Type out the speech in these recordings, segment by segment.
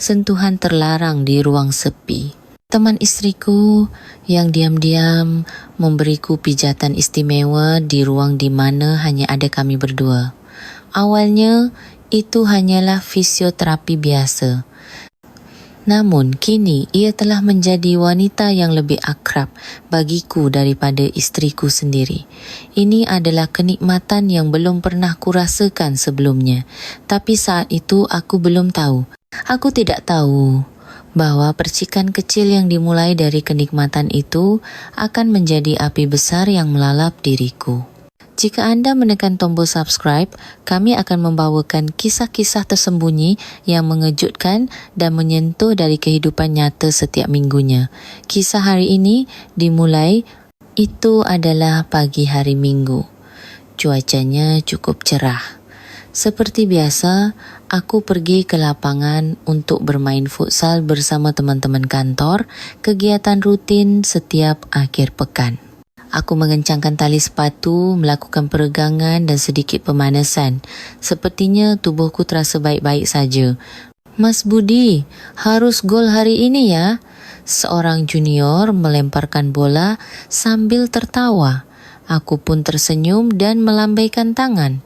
sentuhan terlarang di ruang sepi. Teman istriku yang diam-diam memberiku pijatan istimewa di ruang di mana hanya ada kami berdua. Awalnya itu hanyalah fisioterapi biasa. Namun kini ia telah menjadi wanita yang lebih akrab bagiku daripada istriku sendiri. Ini adalah kenikmatan yang belum pernah kurasakan sebelumnya. Tapi saat itu aku belum tahu. Aku tidak tahu bahwa percikan kecil yang dimulai dari kenikmatan itu akan menjadi api besar yang melalap diriku. Jika Anda menekan tombol subscribe, kami akan membawakan kisah-kisah tersembunyi yang mengejutkan dan menyentuh dari kehidupan nyata setiap minggunya. Kisah hari ini dimulai, itu adalah pagi hari Minggu. Cuacanya cukup cerah. Seperti biasa, aku pergi ke lapangan untuk bermain futsal bersama teman-teman kantor, kegiatan rutin setiap akhir pekan. Aku mengencangkan tali sepatu, melakukan peregangan dan sedikit pemanasan. Sepertinya tubuhku terasa baik-baik saja. Mas Budi, harus gol hari ini ya. Seorang junior melemparkan bola sambil tertawa. Aku pun tersenyum dan melambaikan tangan.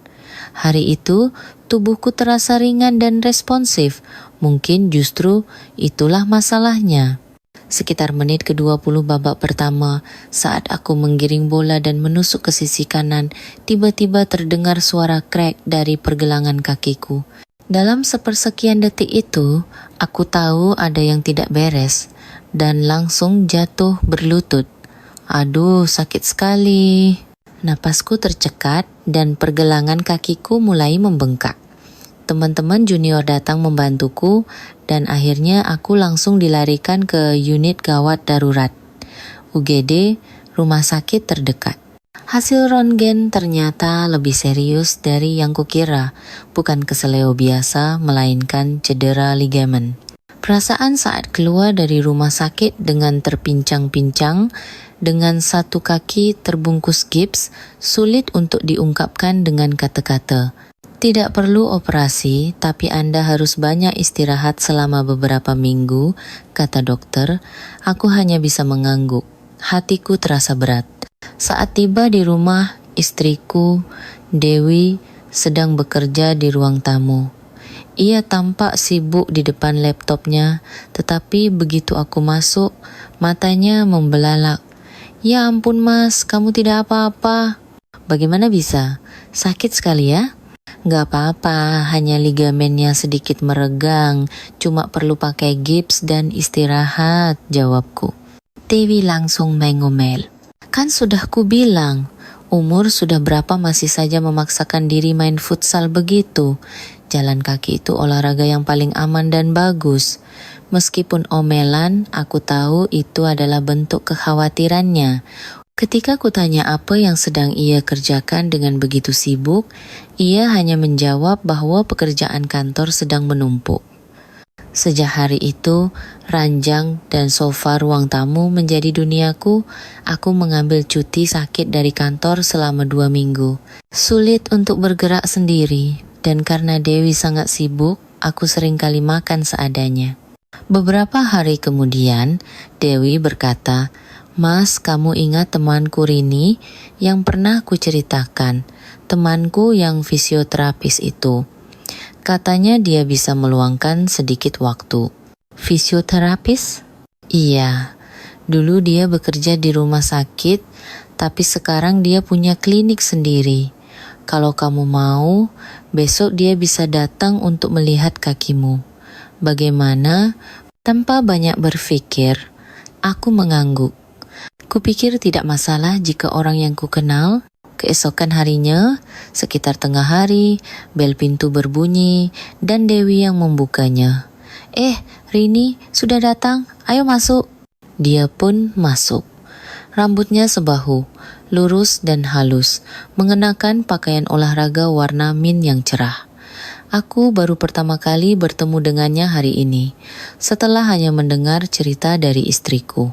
Hari itu, tubuhku terasa ringan dan responsif. Mungkin justru itulah masalahnya. Sekitar menit ke-20 babak pertama, saat aku menggiring bola dan menusuk ke sisi kanan, tiba-tiba terdengar suara krek dari pergelangan kakiku. Dalam sepersekian detik itu, aku tahu ada yang tidak beres dan langsung jatuh berlutut. Aduh, sakit sekali. Napasku tercekat dan pergelangan kakiku mulai membengkak. Teman-teman junior datang membantuku dan akhirnya aku langsung dilarikan ke unit gawat darurat. UGD, rumah sakit terdekat. Hasil röntgen ternyata lebih serius dari yang kukira. Bukan keseleo biasa, melainkan cedera ligamen. Perasaan saat keluar dari rumah sakit dengan terpincang-pincang, dengan satu kaki terbungkus gips, sulit untuk diungkapkan dengan kata-kata. Tidak perlu operasi, tapi Anda harus banyak istirahat selama beberapa minggu, kata dokter. Aku hanya bisa mengangguk. Hatiku terasa berat. Saat tiba di rumah, istriku, Dewi, sedang bekerja di ruang tamu. Ia tampak sibuk di depan laptopnya, tetapi begitu aku masuk, matanya membelalak. Ya ampun mas, kamu tidak apa-apa. Bagaimana bisa? Sakit sekali ya? Gak apa-apa, hanya ligamennya sedikit meregang, cuma perlu pakai gips dan istirahat, jawabku. Dewi langsung mengomel. Kan sudah kubilang, umur sudah berapa masih saja memaksakan diri main futsal begitu. Jalan kaki itu olahraga yang paling aman dan bagus. Meskipun omelan, aku tahu itu adalah bentuk kekhawatirannya. Ketika kutanya apa yang sedang ia kerjakan dengan begitu sibuk, ia hanya menjawab bahwa pekerjaan kantor sedang menumpuk. Sejak hari itu, ranjang dan sofa ruang tamu menjadi duniaku. Aku mengambil cuti sakit dari kantor selama 2 minggu. Sulit untuk bergerak sendiri, dan karena Dewi sangat sibuk, aku seringkali makan seadanya. Beberapa hari kemudian, Dewi berkata, Mas, kamu ingat temanku Rini yang pernah kuceritakan, temanku yang fisioterapis itu. Katanya dia bisa meluangkan sedikit waktu. Fisioterapis? Iya, dulu dia bekerja di rumah sakit, tapi sekarang dia punya klinik sendiri. Kalau kamu mau, besok dia bisa datang untuk melihat kakimu. Bagaimana? Tanpa banyak berpikir, aku mengangguk. Kupikir tidak masalah jika orang yang kukenal. Keesokan harinya, sekitar tengah hari, bel pintu berbunyi dan Dewi yang membukanya. Rini, sudah datang, ayo masuk. Dia pun masuk. Rambutnya sebahu, lurus dan halus, mengenakan pakaian olahraga warna mint yang cerah. Aku baru pertama kali bertemu dengannya hari ini, setelah hanya mendengar cerita dari istriku.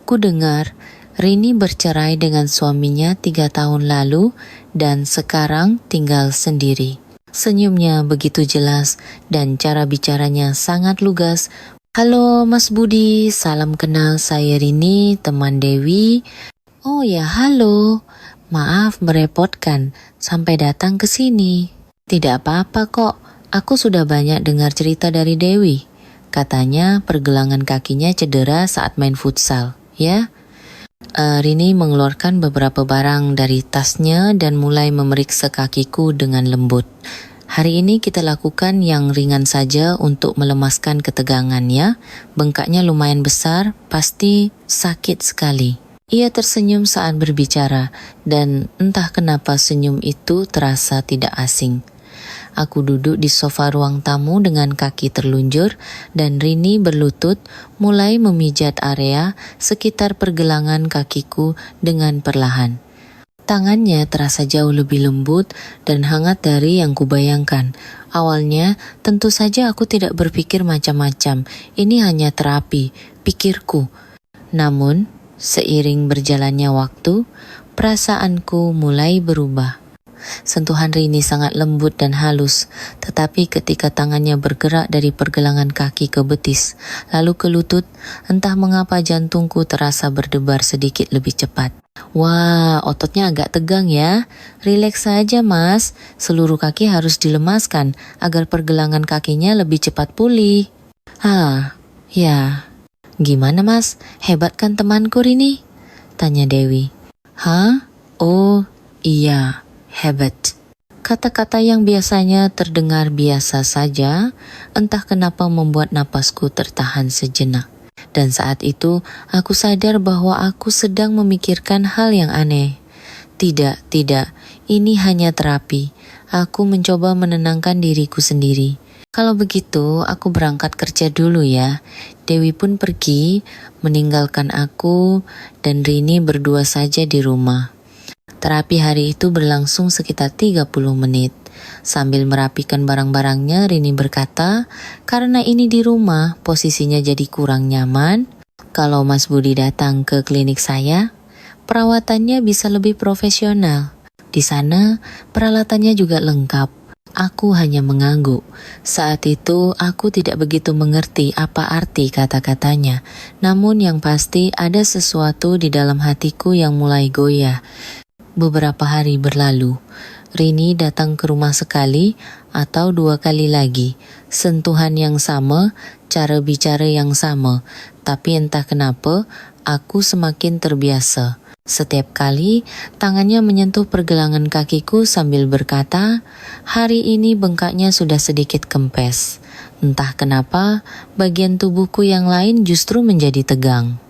Ku dengar Rini bercerai dengan suaminya 3 tahun lalu dan sekarang tinggal sendiri. Senyumnya begitu jelas dan cara bicaranya sangat lugas. Halo Mas Budi, salam kenal, saya Rini, teman Dewi. Oh ya, halo. Maaf merepotkan sampai datang ke sini. Tidak apa-apa kok, aku sudah banyak dengar cerita dari Dewi. Katanya pergelangan kakinya cedera saat main futsal, ya? Rini mengeluarkan beberapa barang dari tasnya dan mulai memeriksa kakiku dengan lembut. Hari ini kita lakukan yang ringan saja untuk melemaskan ketegangan ya. Bengkaknya lumayan besar, pasti sakit sekali. Ia tersenyum saat berbicara dan entah kenapa senyum itu terasa tidak asing. Aku duduk di sofa ruang tamu dengan kaki terlunjur dan Rini berlutut mulai memijat area sekitar pergelangan kakiku dengan perlahan. Tangannya terasa jauh lebih lembut dan hangat dari yang kubayangkan. Awalnya, tentu saja aku tidak berpikir macam-macam. Ini hanya terapi, pikirku. Namun, seiring berjalannya waktu, perasaanku mulai berubah. Sentuhan Rini sangat lembut dan halus, tetapi ketika tangannya bergerak dari pergelangan kaki ke betis, lalu ke lutut, entah mengapa jantungku terasa berdebar sedikit lebih cepat. Wah, ototnya agak tegang ya. Rileks saja mas, seluruh kaki harus dilemaskan agar pergelangan kakinya lebih cepat pulih. Ya. Gimana mas, hebat kan temanku Rini? Tanya Dewi. Oh, iya. Hebat. Kata-kata yang biasanya terdengar biasa saja, entah kenapa membuat napasku tertahan sejenak. Dan saat itu, aku sadar bahwa aku sedang memikirkan hal yang aneh. Tidak, ini hanya terapi. Aku mencoba menenangkan diriku sendiri. Kalau begitu, aku berangkat kerja dulu ya. Dewi pun pergi, meninggalkan aku dan Rini berdua saja di rumah. Terapi hari itu berlangsung sekitar 30 menit. Sambil merapikan barang-barangnya, Rini berkata, karena ini di rumah, posisinya jadi kurang nyaman. Kalau Mas Budi datang ke klinik saya, perawatannya bisa lebih profesional. Di sana, peralatannya juga lengkap. Aku hanya mengangguk. Saat itu, aku tidak begitu mengerti apa arti kata-katanya. Namun yang pasti ada sesuatu di dalam hatiku yang mulai goyah. Beberapa hari berlalu, Rini datang ke rumah sekali atau 2 kali lagi. Sentuhan yang sama, cara bicara yang sama, tapi entah kenapa aku semakin terbiasa. Setiap kali tangannya menyentuh pergelangan kakiku sambil berkata, hari ini bengkaknya sudah sedikit kempes. Entah kenapa bagian tubuhku yang lain justru menjadi tegang.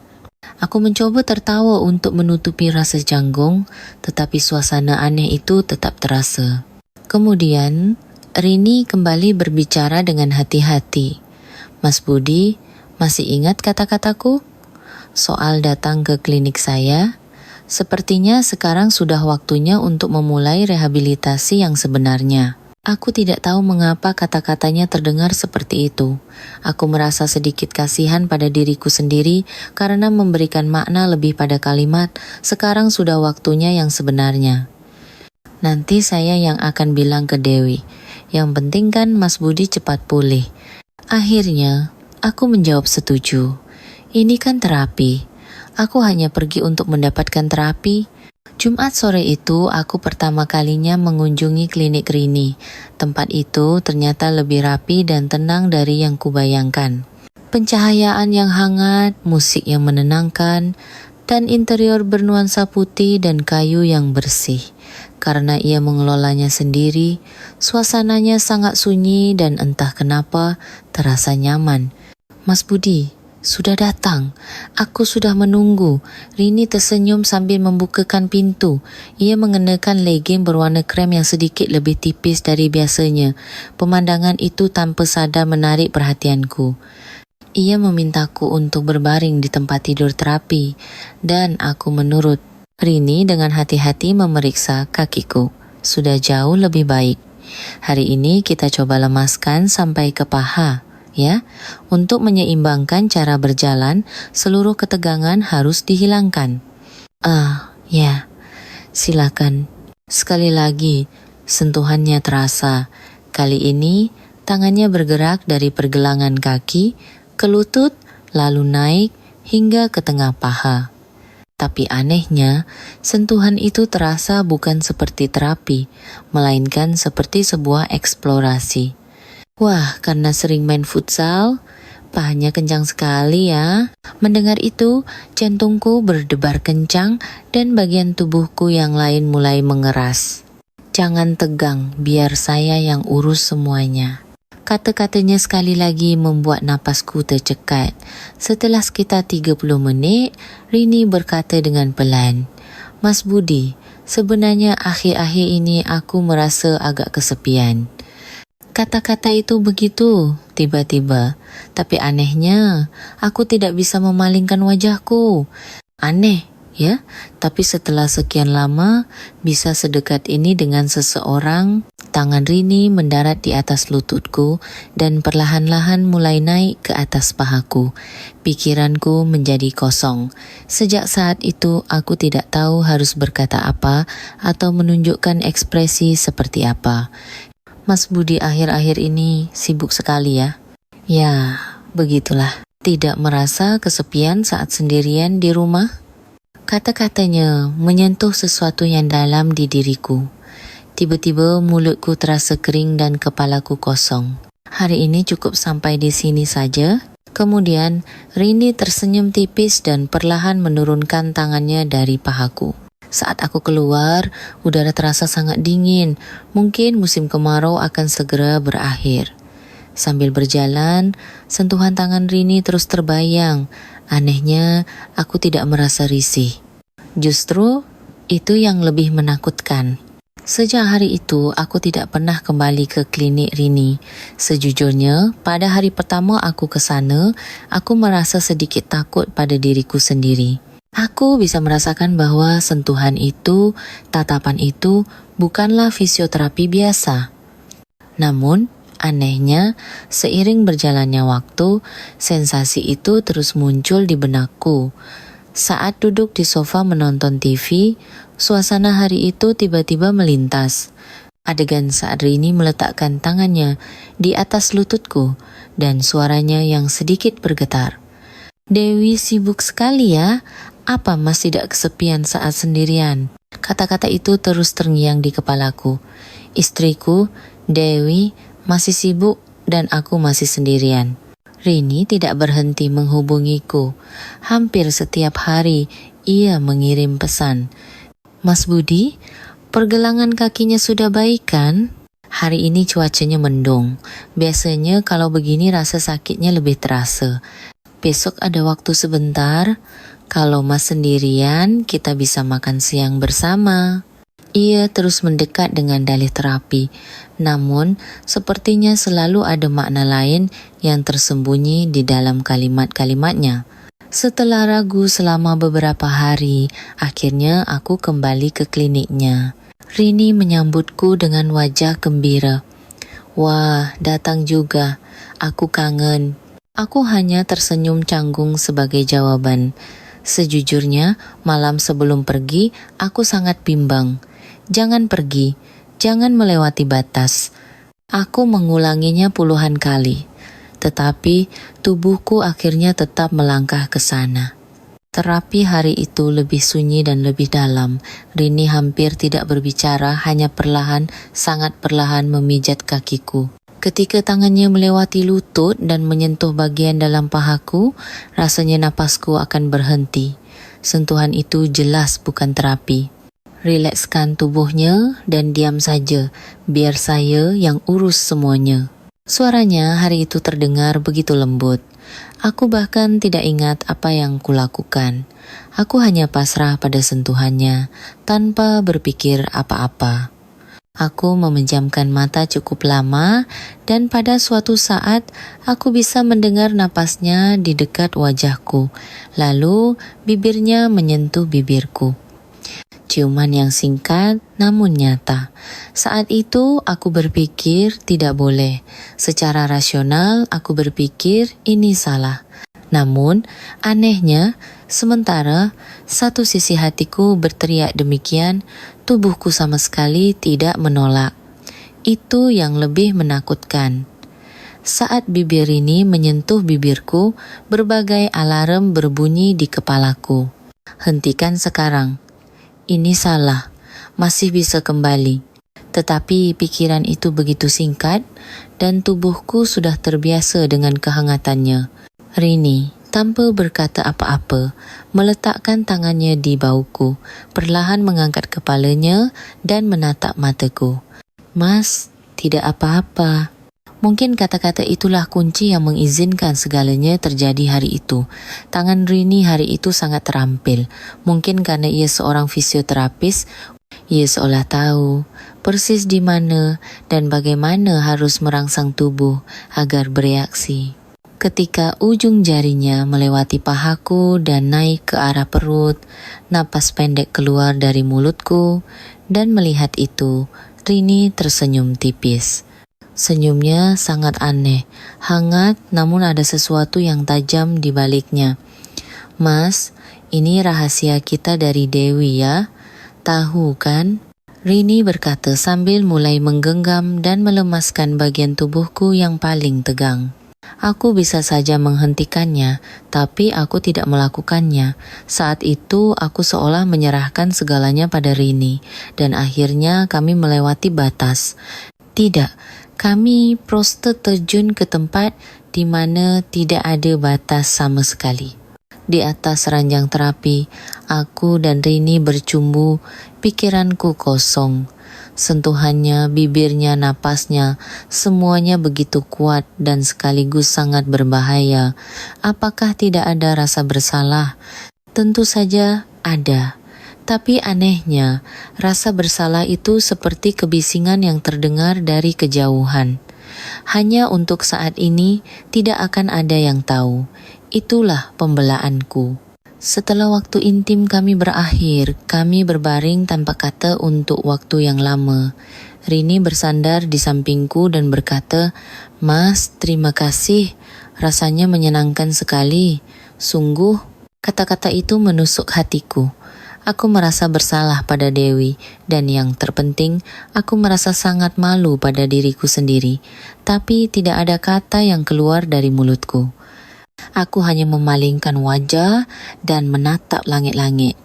Aku mencoba tertawa untuk menutupi rasa canggung, tetapi suasana aneh itu tetap terasa. Kemudian, Rini kembali berbicara dengan hati-hati. Mas Budi, masih ingat kata-kataku? Soal datang ke klinik saya? Sepertinya sekarang sudah waktunya untuk memulai rehabilitasi yang sebenarnya. Aku tidak tahu mengapa kata-katanya terdengar seperti itu. Aku merasa sedikit kasihan pada diriku sendiri karena memberikan makna lebih pada kalimat, sekarang sudah waktunya yang sebenarnya. Nanti saya yang akan bilang ke Dewi. Yang penting kan Mas Budi cepat pulih. Akhirnya, aku menjawab setuju. Ini kan terapi. Aku hanya pergi untuk mendapatkan terapi. Jumat sore itu aku pertama kalinya mengunjungi klinik Rini. Tempat itu ternyata lebih rapi dan tenang dari yang kubayangkan. Pencahayaan yang hangat, musik yang menenangkan, dan interior bernuansa putih dan kayu yang bersih. Karena ia mengelolanya sendiri, suasananya sangat sunyi dan entah kenapa terasa nyaman. Mas Budi, sudah datang. Aku sudah menunggu. Rini tersenyum sambil membukakan pintu. Ia mengenakan legging berwarna krem yang sedikit lebih tipis dari biasanya. Pemandangan itu tanpa sadar menarik perhatianku. Ia memintaku untuk berbaring di tempat tidur terapi dan aku menurut. Rini dengan hati-hati memeriksa kakiku. Sudah jauh lebih baik. Hari ini kita coba lemaskan sampai ke paha. Ya, untuk menyeimbangkan cara berjalan, seluruh ketegangan harus dihilangkan. Ya, silakan. Sekali lagi, sentuhannya terasa Kali ini, tangannya bergerak dari pergelangan kaki ke lutut, lalu naik hingga ke tengah paha. Tapi anehnya, sentuhan itu terasa bukan seperti terapi, melainkan seperti sebuah eksplorasi. Wah, karena sering main futsal, pahanya kencang sekali ya. Mendengar itu, jantungku berdebar kencang dan bagian tubuhku yang lain mulai mengeras. Jangan tegang, biar saya yang urus semuanya. Kata-katanya sekali lagi membuat napasku tercekat. Setelah sekitar 30 menit, Rini berkata dengan pelan, "Mas Budi, sebenarnya akhir-akhir ini aku merasa agak kesepian." Kata-kata itu begitu tiba-tiba, tapi anehnya aku tidak bisa memalingkan wajahku. Aneh, ya? Tapi setelah sekian lama bisa sedekat ini dengan seseorang. Tangan Rini mendarat di atas lututku dan perlahan-lahan mulai naik ke atas pahaku. Pikiranku menjadi kosong. Sejak saat itu aku tidak tahu harus berkata apa atau menunjukkan ekspresi seperti apa. Mas Budi akhir-akhir ini sibuk sekali ya? Ya, begitulah. Tidak merasa kesepian saat sendirian di rumah? Kata-katanya menyentuh sesuatu yang dalam di diriku. Tiba-tiba mulutku terasa kering dan kepalaku kosong. Hari ini cukup sampai di sini saja. Kemudian Rini tersenyum tipis dan perlahan menurunkan tangannya dari pahaku. Saat aku keluar, udara terasa sangat dingin. Mungkin musim kemarau akan segera berakhir. Sambil berjalan, sentuhan tangan Rini terus terbayang. Anehnya, aku tidak merasa risih. Justru, itu yang lebih menakutkan. Sejak hari itu, aku tidak pernah kembali ke klinik Rini. Sejujurnya, pada hari pertama aku ke sana, aku merasa sedikit takut pada diriku sendiri. Aku bisa merasakan bahwa sentuhan itu, tatapan itu, bukanlah fisioterapi biasa. Namun, anehnya, seiring berjalannya waktu, sensasi itu terus muncul di benakku. Saat duduk di sofa menonton TV, suasana hari itu tiba-tiba melintas. Adegan saat Rini meletakkan tangannya di atas lututku dan suaranya yang sedikit bergetar. "Dewi sibuk sekali ya, apa Mas tidak kesepian saat sendirian?" Kata-kata itu terus terngiang di kepalaku. Istriku, Dewi, masih sibuk dan aku masih sendirian. Rini tidak berhenti menghubungiku. Hampir setiap hari ia mengirim pesan. "Mas Budi, pergelangan kakinya sudah baik kan? Hari ini cuacanya mendung. Biasanya kalau begini rasa sakitnya lebih terasa. Besok ada waktu sebentar. Kalau Mas sendirian, kita bisa makan siang bersama." Ia terus mendekat dengan dalih terapi. Namun, sepertinya selalu ada makna lain yang tersembunyi di dalam kalimat-kalimatnya. Setelah ragu selama beberapa hari, akhirnya aku kembali ke kliniknya. Rini menyambutku dengan wajah gembira. "Wah, datang juga. Aku kangen." Aku hanya tersenyum canggung sebagai jawaban. Sejujurnya, malam sebelum pergi, aku sangat bimbang. Jangan pergi, jangan melewati batas. Aku mengulanginya puluhan kali, tetapi tubuhku akhirnya tetap melangkah ke sana. Terapi hari itu lebih sunyi dan lebih dalam. Rini hampir tidak berbicara, hanya perlahan, sangat perlahan memijat kakiku. Ketika tangannya melewati lutut dan menyentuh bagian dalam pahaku, rasanya napasku akan berhenti. Sentuhan itu jelas bukan terapi. Rilekskan tubuhnya dan diam saja, biar saya yang urus semuanya. Suaranya hari itu terdengar begitu lembut. Aku bahkan tidak ingat apa yang kulakukan. Aku hanya pasrah pada sentuhannya, tanpa berpikir apa-apa. Aku memejamkan mata cukup lama, dan pada suatu saat aku bisa mendengar napasnya di dekat wajahku. Lalu bibirnya menyentuh bibirku. Ciuman yang singkat namun nyata. Saat itu aku berpikir tidak boleh. Secara rasional aku berpikir ini salah. Namun anehnya, sementara satu sisi hatiku berteriak demikian, tubuhku sama sekali tidak menolak. Itu yang lebih menakutkan. Saat bibir Rini menyentuh bibirku, berbagai alarm berbunyi di kepalaku. Hentikan sekarang. Ini salah. Masih bisa kembali. Tetapi pikiran itu begitu singkat dan tubuhku sudah terbiasa dengan kehangatannya. Rini, tanpa berkata apa-apa, meletakkan tangannya di bauku, perlahan mengangkat kepalanya dan menatap mataku. Mas, tidak apa-apa. Mungkin kata-kata itulah kunci yang mengizinkan segalanya terjadi hari itu. Tangan Rini hari itu sangat terampil. Mungkin karena ia seorang fisioterapis, ia seolah tahu persis di mana dan bagaimana harus merangsang tubuh agar bereaksi. Ketika ujung jarinya melewati pahaku dan naik ke arah perut, napas pendek keluar dari mulutku, dan melihat itu, Rini tersenyum tipis. Senyumnya sangat aneh, hangat namun ada sesuatu yang tajam di baliknya. Mas, ini rahasia kita dari Dewi ya. Tahu kan? Rini berkata sambil mulai menggenggam dan melemaskan bagian tubuhku yang paling tegang. Aku bisa saja menghentikannya, tapi aku tidak melakukannya. Saat itu aku seolah menyerahkan segalanya pada Rini, dan akhirnya kami melewati batas. Tidak, kami proste terjun ke tempat di mana tidak ada batas sama sekali. Di atas ranjang terapi, aku dan Rini bercumbu, pikiranku kosong. Sentuhannya, bibirnya, napasnya, semuanya begitu kuat dan sekaligus sangat berbahaya. Apakah tidak ada rasa bersalah? Tentu saja ada. Tapi anehnya, rasa bersalah itu seperti kebisingan yang terdengar dari kejauhan. Hanya untuk saat ini, tidak akan ada yang tahu. Itulah pembelaanku. Setelah waktu intim kami berakhir, kami berbaring tanpa kata untuk waktu yang lama. Rini bersandar di sampingku dan berkata, "Mas, terima kasih. Rasanya menyenangkan sekali. Sungguh." Kata-kata itu menusuk hatiku. Aku merasa bersalah pada Dewi, dan yang terpenting, aku merasa sangat malu pada diriku sendiri. Tapi tidak ada kata yang keluar dari mulutku. Aku hanya memalingkan wajah dan menatap langit-langit.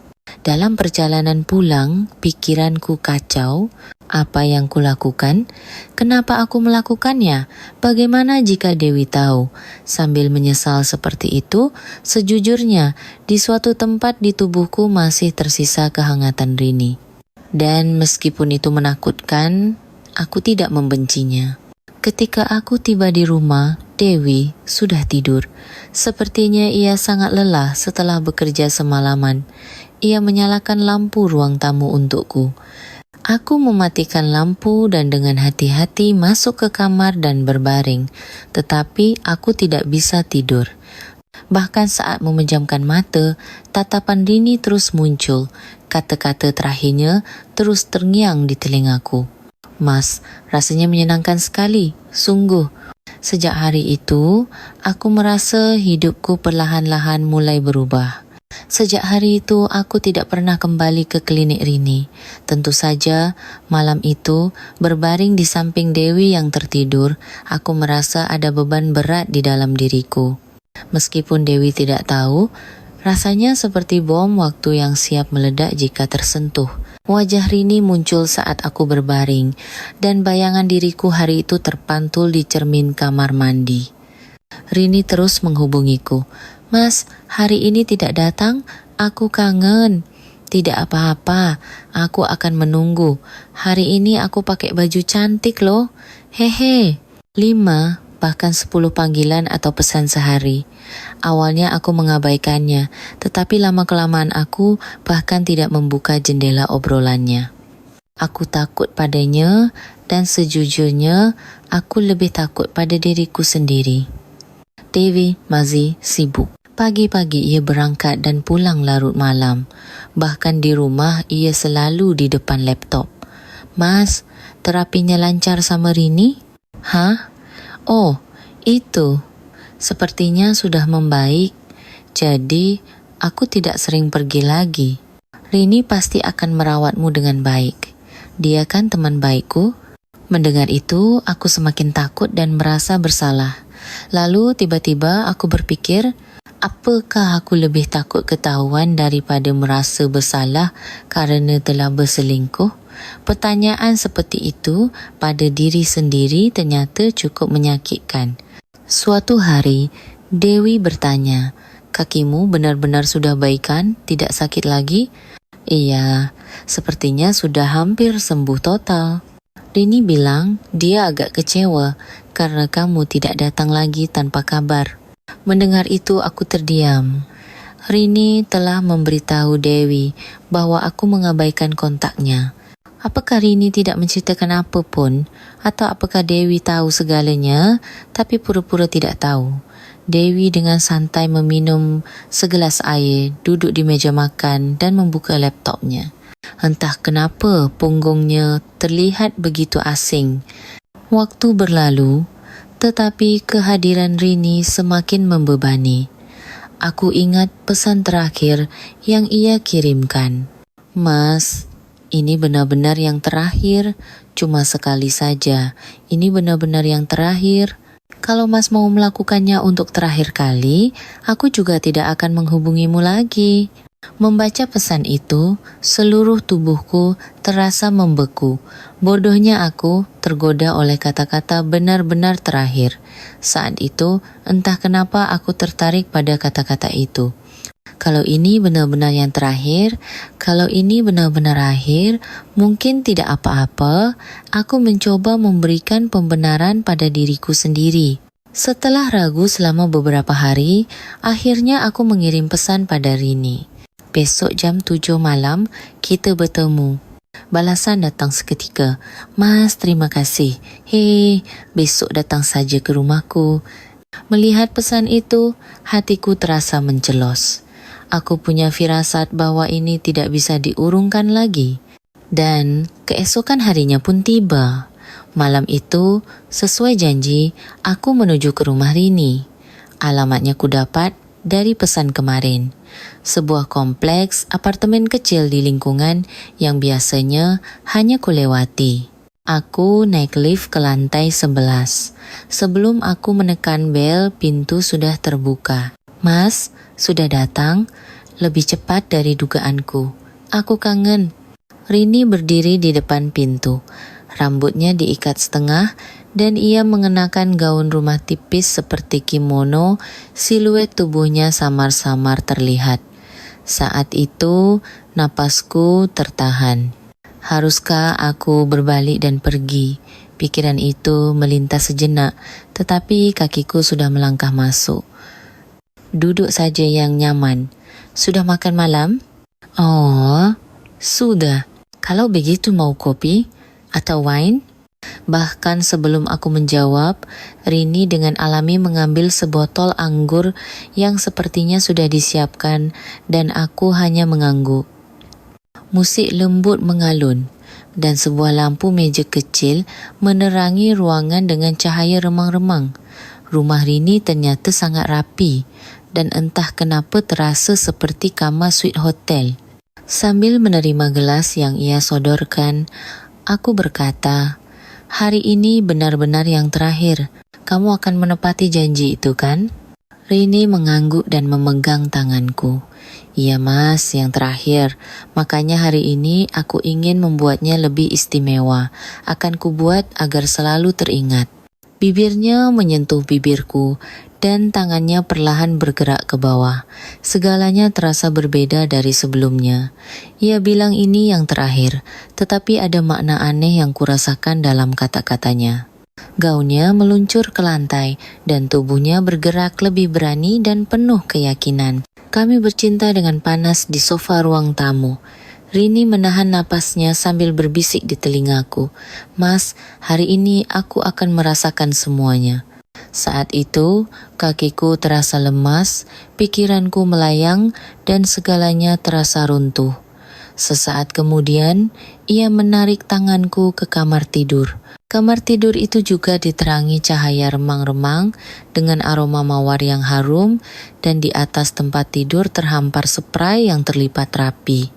Dalam perjalanan pulang, pikiranku kacau. Apa yang kulakukan? Kenapa aku melakukannya? Bagaimana jika Dewi tahu? Sambil menyesal seperti itu, sejujurnya di suatu tempat di tubuhku masih tersisa kehangatan Rini. Dan meskipun itu menakutkan, aku tidak membencinya. Ketika aku tiba di rumah, Dewi sudah tidur. Sepertinya ia sangat lelah setelah bekerja semalaman. Ia menyalakan lampu ruang tamu untukku. Aku mematikan lampu dan dengan hati-hati masuk ke kamar dan berbaring. Tetapi aku tidak bisa tidur. Bahkan saat memejamkan mata, tatapan Rini terus muncul. Kata-kata terakhirnya terus terngiang di telingaku. Mas, rasanya menyenangkan sekali, sungguh. Sejak hari itu, aku merasa hidupku perlahan-lahan mulai berubah. Sejak hari itu, aku tidak pernah kembali ke klinik Rini. Tentu saja, malam itu, berbaring di samping Dewi yang tertidur, aku merasa ada beban berat di dalam diriku. Meskipun Dewi tidak tahu, rasanya seperti bom waktu yang siap meledak jika tersentuh. Wajah Rini muncul saat aku berbaring, dan bayangan diriku hari itu terpantul di cermin kamar mandi. Rini terus menghubungiku. Mas, hari ini tidak datang? Aku kangen. Tidak apa-apa, aku akan menunggu. Hari ini aku pakai baju cantik loh. Hehe. 5, bahkan 10 panggilan atau pesan sehari. Awalnya aku mengabaikannya, tetapi lama-kelamaan aku bahkan tidak membuka jendela obrolannya. Aku takut padanya, dan sejujurnya aku lebih takut pada diriku sendiri. Dewi masih sibuk. Pagi-pagi ia berangkat dan pulang larut malam. Bahkan di rumah ia selalu di depan laptop. Mas, terapinya lancar sama Rini? Hah? Oh, itu. Sepertinya sudah membaik. Jadi, aku tidak sering pergi lagi. Rini pasti akan merawatmu dengan baik. Dia kan teman baikku. Mendengar itu, aku semakin takut dan merasa bersalah. Lalu tiba-tiba aku berpikir, apakah aku lebih takut ketahuan daripada merasa bersalah kerana telah berselingkuh? Pertanyaan seperti itu pada diri sendiri ternyata cukup menyakitkan. Suatu hari, Dewi bertanya, "Kakimu benar-benar sudah baikan? Tidak sakit lagi?" "Iya, sepertinya sudah hampir sembuh total." Rini bilang dia agak kecewa karena kamu tidak datang lagi tanpa kabar. Mendengar itu aku terdiam. Rini telah memberitahu Dewi bahwa aku mengabaikan kontaknya. Apakah Rini tidak menceritakan apa pun? Atau apakah Dewi tahu segalanya tapi pura-pura tidak tahu? Dewi dengan santai meminum segelas air, duduk di meja makan dan membuka laptopnya. Entah kenapa punggungnya terlihat begitu asing. Waktu berlalu, tetapi kehadiran Rini semakin membebani. Aku ingat pesan terakhir yang ia kirimkan. "Mas, ini benar-benar yang terakhir, cuma sekali saja. Ini benar-benar yang terakhir. Kalau Mas mau melakukannya untuk terakhir kali, aku juga tidak akan menghubungimu lagi." Membaca pesan itu, seluruh tubuhku terasa membeku. Bodohnya aku tergoda oleh kata-kata benar-benar terakhir. Saat itu, entah kenapa aku tertarik pada kata-kata itu. Kalau ini benar-benar yang terakhir, kalau ini benar-benar akhir, mungkin tidak apa-apa, aku mencoba memberikan pembenaran pada diriku sendiri. Setelah ragu selama beberapa hari, akhirnya aku mengirim pesan pada Rini. "Besok jam 7 malam, kita bertemu." Balasan datang seketika. "Mas, terima kasih. Hei, besok datang saja ke rumahku." Melihat pesan itu, hatiku terasa mencelos. Aku punya firasat bahwa ini tidak bisa diurungkan lagi. Dan keesokan harinya pun tiba. Malam itu, sesuai janji, aku menuju ke rumah Rini. Alamatnya ku dapat dari pesan kemarin. Sebuah kompleks apartemen kecil di lingkungan yang biasanya hanya kulewati. Aku naik lift ke lantai 11. Sebelum aku menekan bel, pintu sudah terbuka. "Mas, sudah datang? Lebih cepat dari dugaanku. Aku kangen." Rini berdiri di depan pintu. Rambutnya diikat setengah dan ia mengenakan gaun rumah tipis seperti kimono, siluet tubuhnya samar-samar terlihat. Saat itu, napasku tertahan. Haruskah aku berbalik dan pergi? Pikiran itu melintas sejenak, tetapi kakiku sudah melangkah masuk. Duduk saja yang nyaman. "Sudah makan malam?" "Oh, sudah. Kalau begitu mau kopi? Atau wine?" Bahkan sebelum aku menjawab, Rini dengan alami mengambil sebotol anggur yang sepertinya sudah disiapkan dan aku hanya mengangguk. Musik lembut mengalun dan sebuah lampu meja kecil menerangi ruangan dengan cahaya remang-remang. Rumah Rini ternyata sangat rapi dan entah kenapa terasa seperti kamar suite hotel. Sambil menerima gelas yang ia sodorkan, aku berkata, "Hari ini benar-benar yang terakhir. Kamu akan menepati janji itu kan?" Rini mengangguk dan memegang tanganku. "Iya mas, yang terakhir. Makanya hari ini aku ingin membuatnya lebih istimewa. Akan kubuat agar selalu teringat." Bibirnya menyentuh bibirku dan tangannya perlahan bergerak ke bawah. Segalanya terasa berbeda dari sebelumnya. Ia bilang ini yang terakhir, tetapi ada makna aneh yang kurasakan dalam kata-katanya. Gaunnya meluncur ke lantai dan tubuhnya bergerak lebih berani dan penuh keyakinan. Kami bercinta dengan panas di sofa ruang tamu. Rini menahan napasnya sambil berbisik di telingaku, "Mas, hari ini aku akan merasakan semuanya." Saat itu, kakiku terasa lemas, pikiranku melayang, dan segalanya terasa runtuh. Sesaat kemudian, ia menarik tanganku ke kamar tidur. Kamar tidur itu juga diterangi cahaya remang-remang dengan aroma mawar yang harum, dan di atas tempat tidur terhampar spray yang terlipat rapi.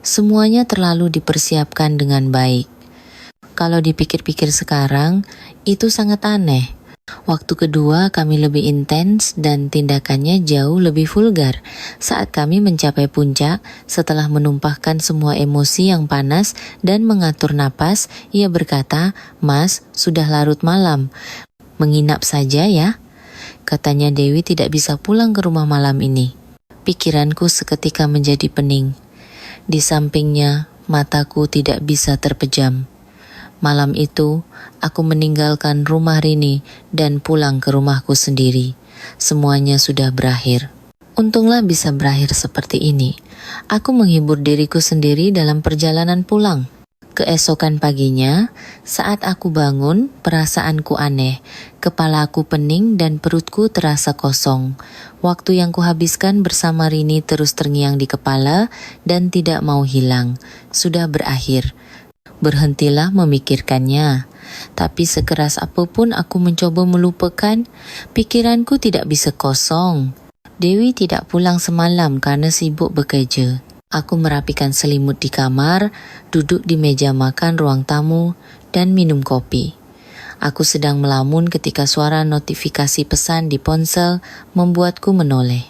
Semuanya terlalu dipersiapkan dengan baik. Kalau dipikir-pikir sekarang, itu sangat aneh. Waktu kedua kami lebih intens dan tindakannya jauh lebih vulgar. Saat kami mencapai puncak, setelah menumpahkan semua emosi yang panas dan mengatur napas, ia berkata, "Mas, sudah larut malam. Menginap saja ya." Katanya Dewi tidak bisa pulang ke rumah malam ini. Pikiranku seketika menjadi pening. Di sampingnya, mataku tidak bisa terpejam. Malam itu, aku meninggalkan rumah Rini dan pulang ke rumahku sendiri. Semuanya sudah berakhir. Untunglah bisa berakhir seperti ini. Aku menghibur diriku sendiri dalam perjalanan pulang. Keesokan paginya, saat aku bangun, perasaanku aneh. Kepalaku pening dan perutku terasa kosong. Waktu yang kuhabiskan bersama Rini terus terngiang di kepala dan tidak mau hilang. Sudah berakhir. Berhentilah memikirkannya. Tapi sekeras apapun aku mencoba melupakan, pikiranku tidak bisa kosong. Dewi tidak pulang semalam karena sibuk bekerja. Aku merapikan selimut di kamar, duduk di meja makan ruang tamu, dan minum kopi. Aku sedang melamun ketika suara notifikasi pesan di ponsel membuatku menoleh.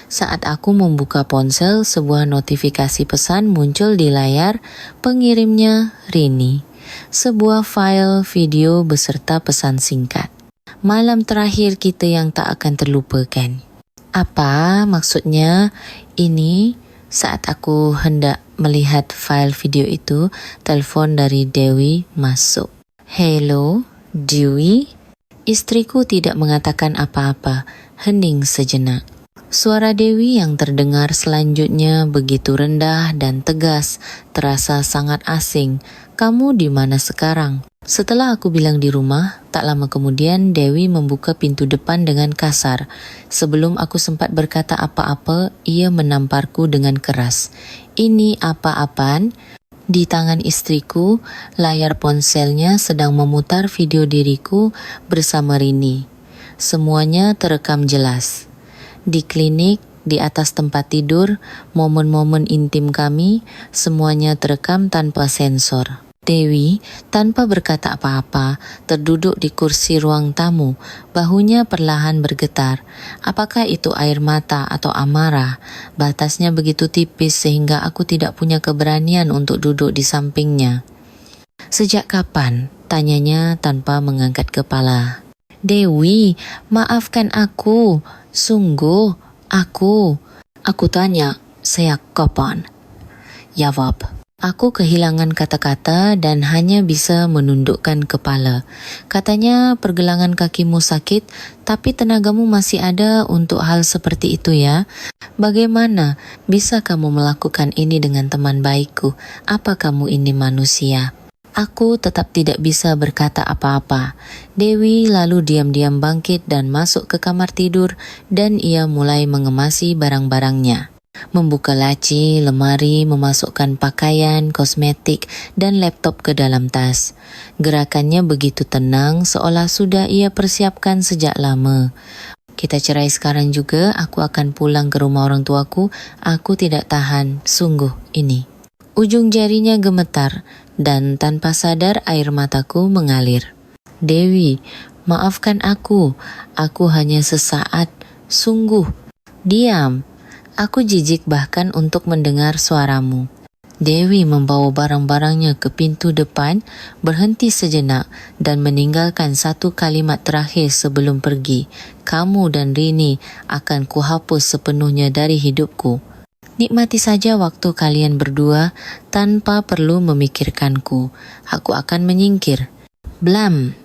Saat aku membuka ponsel, sebuah notifikasi pesan muncul di layar. Pengirimnya Rini. Sebuah file video beserta pesan singkat. Malam terakhir kita yang tak akan terlupakan. Apa maksudnya ini? Saat aku hendak melihat file video itu, telepon dari Dewi masuk. "Hello, Dewi?" Istriku tidak mengatakan apa-apa, hening sejenak. Suara Dewi yang terdengar selanjutnya begitu rendah dan tegas, terasa sangat asing. "Kamu di mana sekarang?" Setelah aku bilang di rumah, tak lama kemudian Dewi membuka pintu depan dengan kasar. Sebelum aku sempat berkata apa-apa, ia menamparku dengan keras. "Ini apa-apaan?" Di tangan istriku, layar ponselnya sedang memutar video diriku bersama Rini. Semuanya terekam jelas. Di klinik, di atas tempat tidur, momen-momen intim kami, semuanya terekam tanpa sensor. Dewi, tanpa berkata apa-apa, terduduk di kursi ruang tamu, bahunya perlahan bergetar. Apakah itu air mata atau amarah? Batasnya begitu tipis sehingga aku tidak punya keberanian untuk duduk di sampingnya. "Sejak kapan?" tanyanya tanpa mengangkat kepala. "Dewi, maafkan aku. Sungguh, Aku tanya, "Sejak kapan?" Jawab. Aku kehilangan kata-kata dan hanya bisa menundukkan kepala. Katanya, "Pergelangan kakimu sakit, tapi tenagamu masih ada untuk hal seperti itu ya. Bagaimana bisa kamu melakukan ini dengan teman baikku? Apa kamu ini manusia?" Aku tetap tidak bisa berkata apa-apa. Dewi lalu diam-diam bangkit dan masuk ke kamar tidur dan ia mulai mengemasi barang-barangnya. Membuka laci, lemari, memasukkan pakaian, kosmetik, dan laptop ke dalam tas. Gerakannya begitu tenang seolah sudah ia persiapkan sejak lama. "Kita cerai sekarang juga, aku akan pulang ke rumah orang tuaku. Aku tidak tahan, sungguh ini." Ujung jarinya gemetar dan tanpa sadar air mataku mengalir. "Dewi, maafkan aku. Aku hanya sesaat. Sungguh." "Diam." Aku jijik bahkan untuk mendengar suaramu. Dewi membawa barang-barangnya ke pintu depan, berhenti sejenak dan meninggalkan satu kalimat terakhir sebelum pergi. "Kamu dan Rini akan kuhapus sepenuhnya dari hidupku. Nikmati saja waktu kalian berdua tanpa perlu memikirkanku. Aku akan menyingkir." Blam!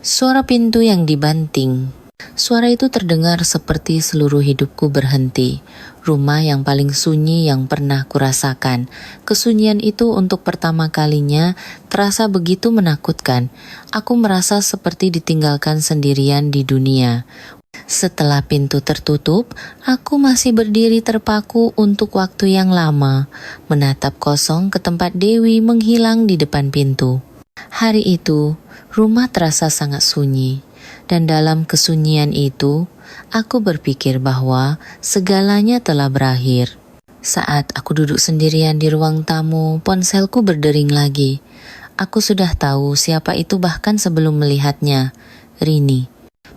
Suara pintu yang dibanting. Suara itu terdengar seperti seluruh hidupku berhenti. Rumah yang paling sunyi yang pernah kurasakan. Kesunyian itu untuk pertama kalinya terasa begitu menakutkan. Aku merasa seperti ditinggalkan sendirian di dunia. Setelah pintu tertutup, aku masih berdiri terpaku untuk waktu yang lama, menatap kosong ke tempat Dewi menghilang di depan pintu. Hari itu, rumah terasa sangat sunyi, dan dalam kesunyian itu, aku berpikir bahwa segalanya telah berakhir. Saat aku duduk sendirian di ruang tamu, ponselku berdering lagi. Aku sudah tahu siapa itu bahkan sebelum melihatnya. Rini.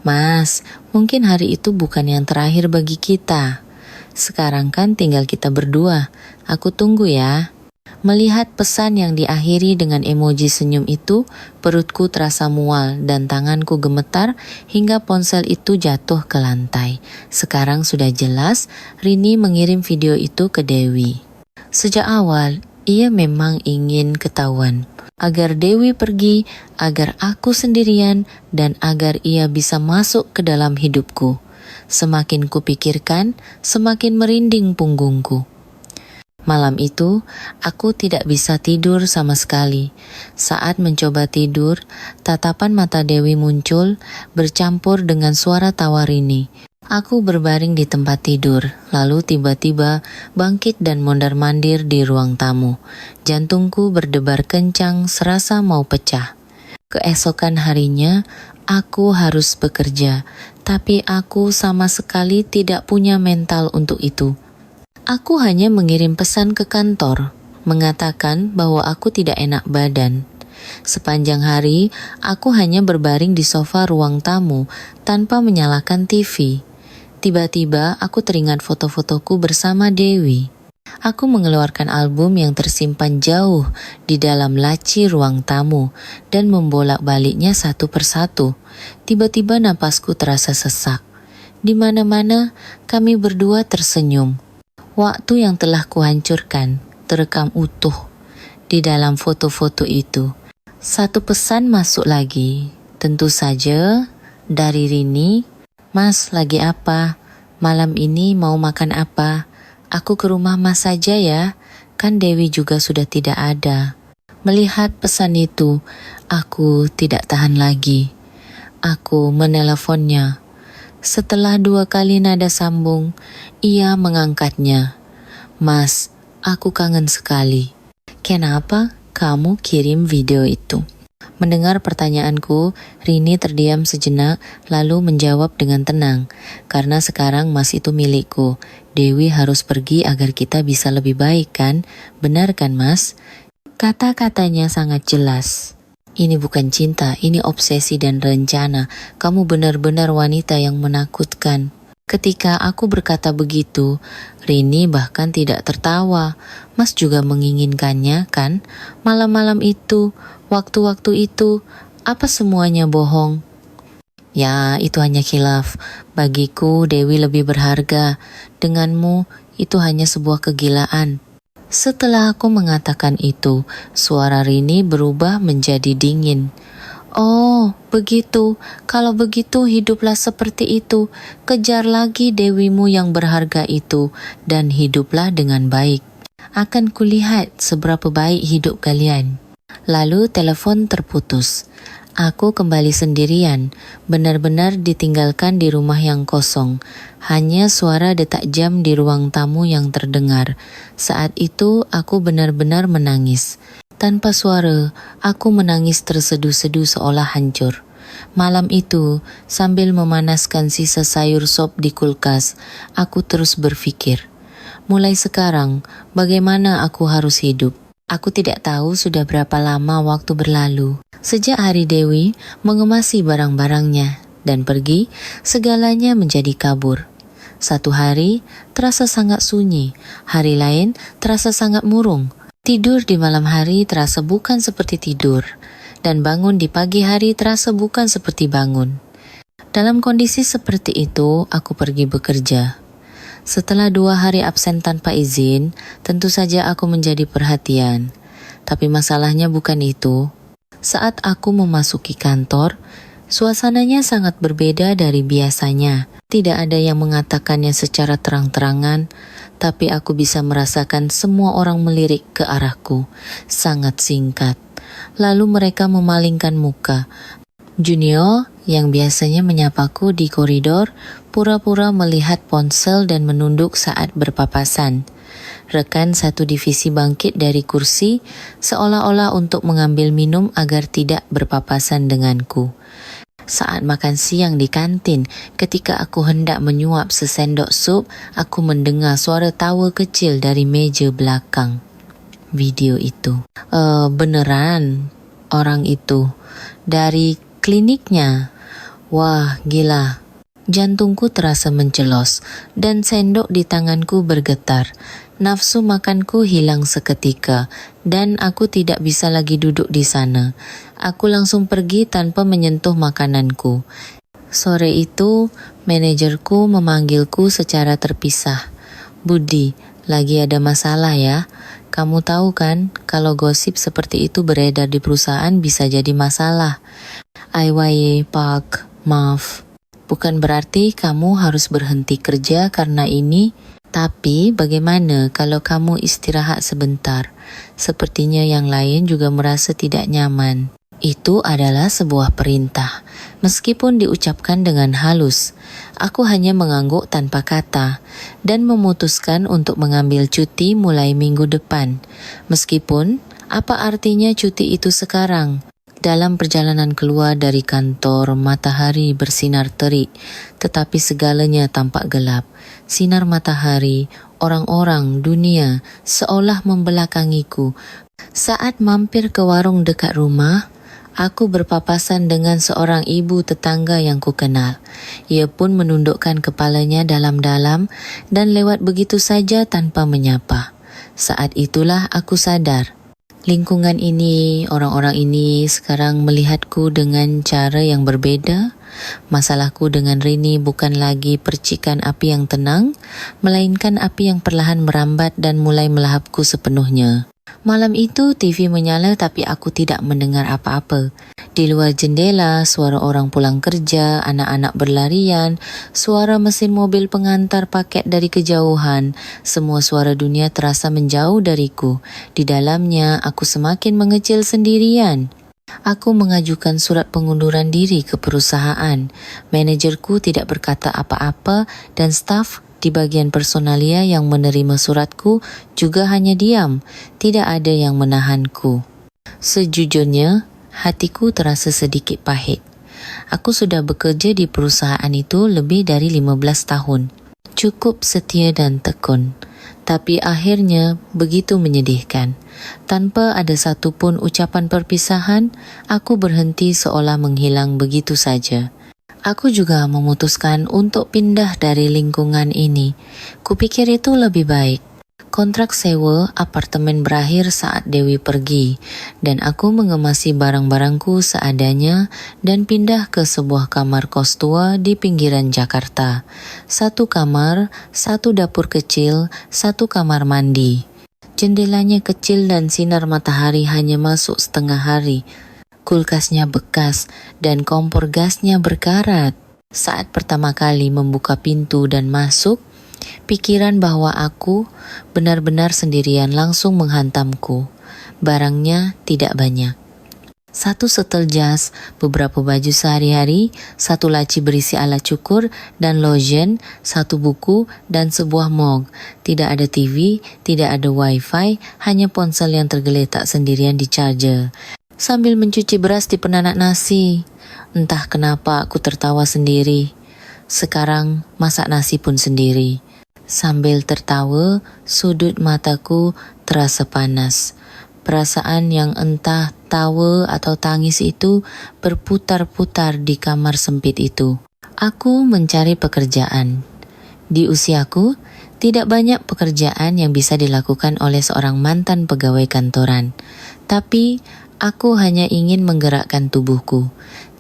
Mas, mungkin hari itu bukan yang terakhir bagi kita. Sekarang kan tinggal kita berdua. Aku tunggu ya. Melihat pesan yang diakhiri dengan emoji senyum itu, perutku terasa mual dan tanganku gemetar hingga ponsel itu jatuh ke lantai. Sekarang sudah jelas, Rini mengirim video itu ke Dewi. Sejak awal, ia memang ingin ketahuan. Agar Dewi pergi, agar aku sendirian, dan agar ia bisa masuk ke dalam hidupku. Semakin kupikirkan, semakin merinding punggungku. Malam itu, aku tidak bisa tidur sama sekali. Saat mencoba tidur, tatapan mata Dewi muncul, bercampur dengan suara tawa Rini. Aku berbaring di tempat tidur, lalu tiba-tiba bangkit dan mondar-mandir di ruang tamu. Jantungku berdebar kencang, serasa mau pecah. Keesokan harinya, aku harus bekerja, tapi aku sama sekali tidak punya mental untuk itu. Aku hanya mengirim pesan ke kantor, mengatakan bahwa aku tidak enak badan. Sepanjang hari, aku hanya berbaring di sofa ruang tamu tanpa menyalakan TV. Tiba-tiba aku teringat foto-fotoku bersama Dewi. Aku mengeluarkan album yang tersimpan jauh di dalam laci ruang tamu dan membolak-baliknya satu persatu. Tiba-tiba napasku terasa sesak. Di mana-mana kami berdua tersenyum. Waktu yang telah kuhancurkan terekam utuh di dalam foto-foto itu. Satu pesan masuk lagi. Tentu saja dari Rini. Mas, lagi apa? Malam ini mau makan apa? Aku ke rumah Mas saja ya. Kan Dewi juga sudah tidak ada. Melihat pesan itu, aku tidak tahan lagi. Aku meneleponnya. Setelah 2 kali nada sambung, ia mengangkatnya. Mas, aku kangen sekali. Kenapa kamu kirim video itu? Mendengar pertanyaanku, Rini terdiam sejenak lalu menjawab dengan tenang. Karena sekarang Mas itu milikku. Dewi harus pergi agar kita bisa lebih baik kan? Benar kan Mas? Kata-katanya sangat jelas. Ini bukan cinta, ini obsesi dan rencana. Kamu benar-benar wanita yang menakutkan. Ketika aku berkata begitu, Rini bahkan tidak tertawa. Mas juga menginginkannya kan? Malam-malam itu, waktu-waktu itu, apa semuanya bohong? Ya, itu hanya khilaf. Bagiku, Dewi lebih berharga. Denganmu, itu hanya sebuah kegilaan. Setelah aku mengatakan itu, suara Rini berubah menjadi dingin. Oh, begitu. Kalau begitu hiduplah seperti itu. Kejar lagi Dewimu yang berharga itu dan hiduplah dengan baik. Akan kulihat seberapa baik hidup kalian. Lalu telepon terputus. Aku kembali sendirian, benar-benar ditinggalkan di rumah yang kosong. Hanya suara detak jam di ruang tamu yang terdengar. Saat itu aku benar-benar menangis. Tanpa suara, aku menangis terseduh-seduh seolah hancur. Malam itu, sambil memanaskan sisa sayur sop di kulkas, aku terus berpikir. Mulai sekarang, bagaimana aku harus hidup? Aku tidak tahu sudah berapa lama waktu berlalu. Sejak hari Dewi mengemasi barang-barangnya dan pergi, segalanya menjadi kabur. Satu hari terasa sangat sunyi, hari lain terasa sangat murung. Tidur di malam hari terasa bukan seperti tidur, dan bangun di pagi hari terasa bukan seperti bangun. Dalam kondisi seperti itu, aku pergi bekerja. Setelah 2 hari absen tanpa izin, tentu saja aku menjadi perhatian. Tapi masalahnya bukan itu. Saat aku memasuki kantor, suasananya sangat berbeda dari biasanya. Tidak ada yang mengatakannya secara terang-terangan, tapi aku bisa merasakan semua orang melirik ke arahku. Sangat singkat. Lalu mereka memalingkan muka. Junior, yang biasanya menyapaku di koridor, pura-pura melihat ponsel dan menunduk saat berpapasan. Rekan satu divisi bangkit dari kursi, seolah-olah untuk mengambil minum agar tidak berpapasan denganku. Saat makan siang di kantin, ketika aku hendak menyuap sesendok sup, aku mendengar suara tawa kecil dari meja belakang. Video itu. Beneran? orang itu dari kliniknya. Wah, gila. Jantungku terasa mencelos dan sendok di tanganku bergetar. Nafsu makanku hilang seketika dan aku tidak bisa lagi duduk di sana. Aku langsung pergi tanpa menyentuh makananku. Sore itu, manajerku memanggilku secara terpisah. Budi, lagi ada masalah ya. Kamu tahu kan, kalau gosip seperti itu beredar di perusahaan bisa jadi masalah. Aiwaye, Pak, maaf. Bukan berarti kamu harus berhenti kerja karena ini, tapi bagaimana kalau kamu istirahat sebentar? Sepertinya yang lain juga merasa tidak nyaman. Itu adalah sebuah perintah. Meskipun diucapkan dengan halus, aku hanya mengangguk tanpa kata dan memutuskan untuk mengambil cuti mulai minggu depan. Meskipun, apa artinya cuti itu sekarang? Dalam perjalanan keluar dari kantor, matahari bersinar terik, tetapi segalanya tampak gelap. Sinar matahari, orang-orang, dunia, seolah membelakangiku. Saat mampir ke warung dekat rumah, aku berpapasan dengan seorang ibu tetangga yang kukenal. Ia pun menundukkan kepalanya dalam-dalam dan lewat begitu saja tanpa menyapa. Saat itulah aku sadar. Lingkungan ini, orang-orang ini sekarang melihatku dengan cara yang berbeda. Masalahku dengan Rini bukan lagi percikan api yang tenang, melainkan api yang perlahan merambat dan mulai melahapku sepenuhnya. Malam itu TV menyala tapi aku tidak mendengar apa-apa. Di luar jendela, suara orang pulang kerja, anak-anak berlarian, suara mesin mobil pengantar paket dari kejauhan. Semua suara dunia terasa menjauh dariku. Di dalamnya, aku semakin mengecil sendirian. Aku mengajukan surat pengunduran diri ke perusahaan. Manajerku tidak berkata apa-apa dan staf di bagian personalia yang menerima suratku juga hanya diam. Tidak ada yang menahanku. Sejujurnya, hatiku terasa sedikit pahit. Aku sudah bekerja di perusahaan itu lebih dari 15 tahun. Cukup setia dan tekun. Tapi akhirnya begitu menyedihkan. Tanpa ada satupun ucapan perpisahan, aku berhenti seolah menghilang begitu saja. Aku juga memutuskan untuk pindah dari lingkungan ini. Kupikir itu lebih baik. Kontrak sewa apartemen berakhir saat Dewi pergi, dan aku mengemasi barang-barangku seadanya dan pindah ke sebuah kamar kos tua di pinggiran Jakarta. 1 kamar, 1 dapur kecil, 1 kamar mandi. Jendelanya kecil dan sinar matahari hanya masuk setengah hari. Kulkasnya bekas dan kompor gasnya berkarat. Saat pertama kali membuka pintu dan masuk, pikiran bahwa aku benar-benar sendirian langsung menghantamku. Barangnya tidak banyak. 1 setel jas, beberapa baju sehari-hari, 1 laci berisi alat cukur dan lotion, 1 buku dan sebuah mug. Tidak ada TV, tidak ada wifi, hanya ponsel yang tergeletak sendirian di charger. Sambil mencuci beras di penanak nasi, entah kenapa aku tertawa sendiri. Sekarang masak nasi pun sendiri. Sambil tertawa, sudut mataku terasa panas. Perasaan yang entah tawa atau tangis itu berputar-putar di kamar sempit itu. Aku mencari pekerjaan. Di usiaku, tidak banyak pekerjaan yang bisa dilakukan oleh seorang mantan pegawai kantoran. Tapi, aku hanya ingin menggerakkan tubuhku.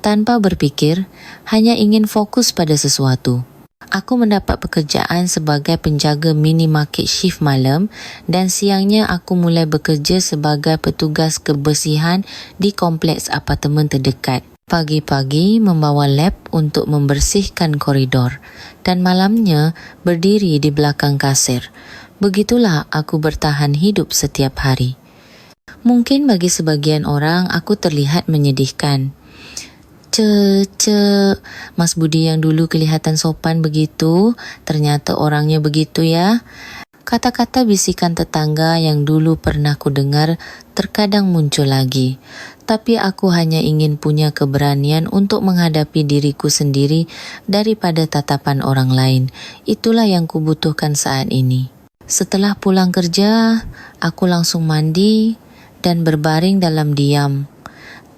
Tanpa berpikir, hanya ingin fokus pada sesuatu. Aku mendapat pekerjaan sebagai penjaga minimarket shift malam dan siangnya aku mulai bekerja sebagai petugas kebersihan di kompleks apartemen terdekat. Pagi-pagi membawa lap untuk membersihkan koridor dan malamnya berdiri di belakang kasir. Begitulah aku bertahan hidup setiap hari. Mungkin bagi sebagian orang aku terlihat menyedihkan. Mas Budi yang dulu kelihatan sopan begitu, ternyata orangnya begitu ya. Kata-kata bisikan tetangga yang dulu pernah ku dengar terkadang muncul lagi. Tapi aku hanya ingin punya keberanian untuk menghadapi diriku sendiri daripada tatapan orang lain. Itulah yang kubutuhkan saat ini. Setelah pulang kerja, aku langsung mandi dan berbaring dalam diam.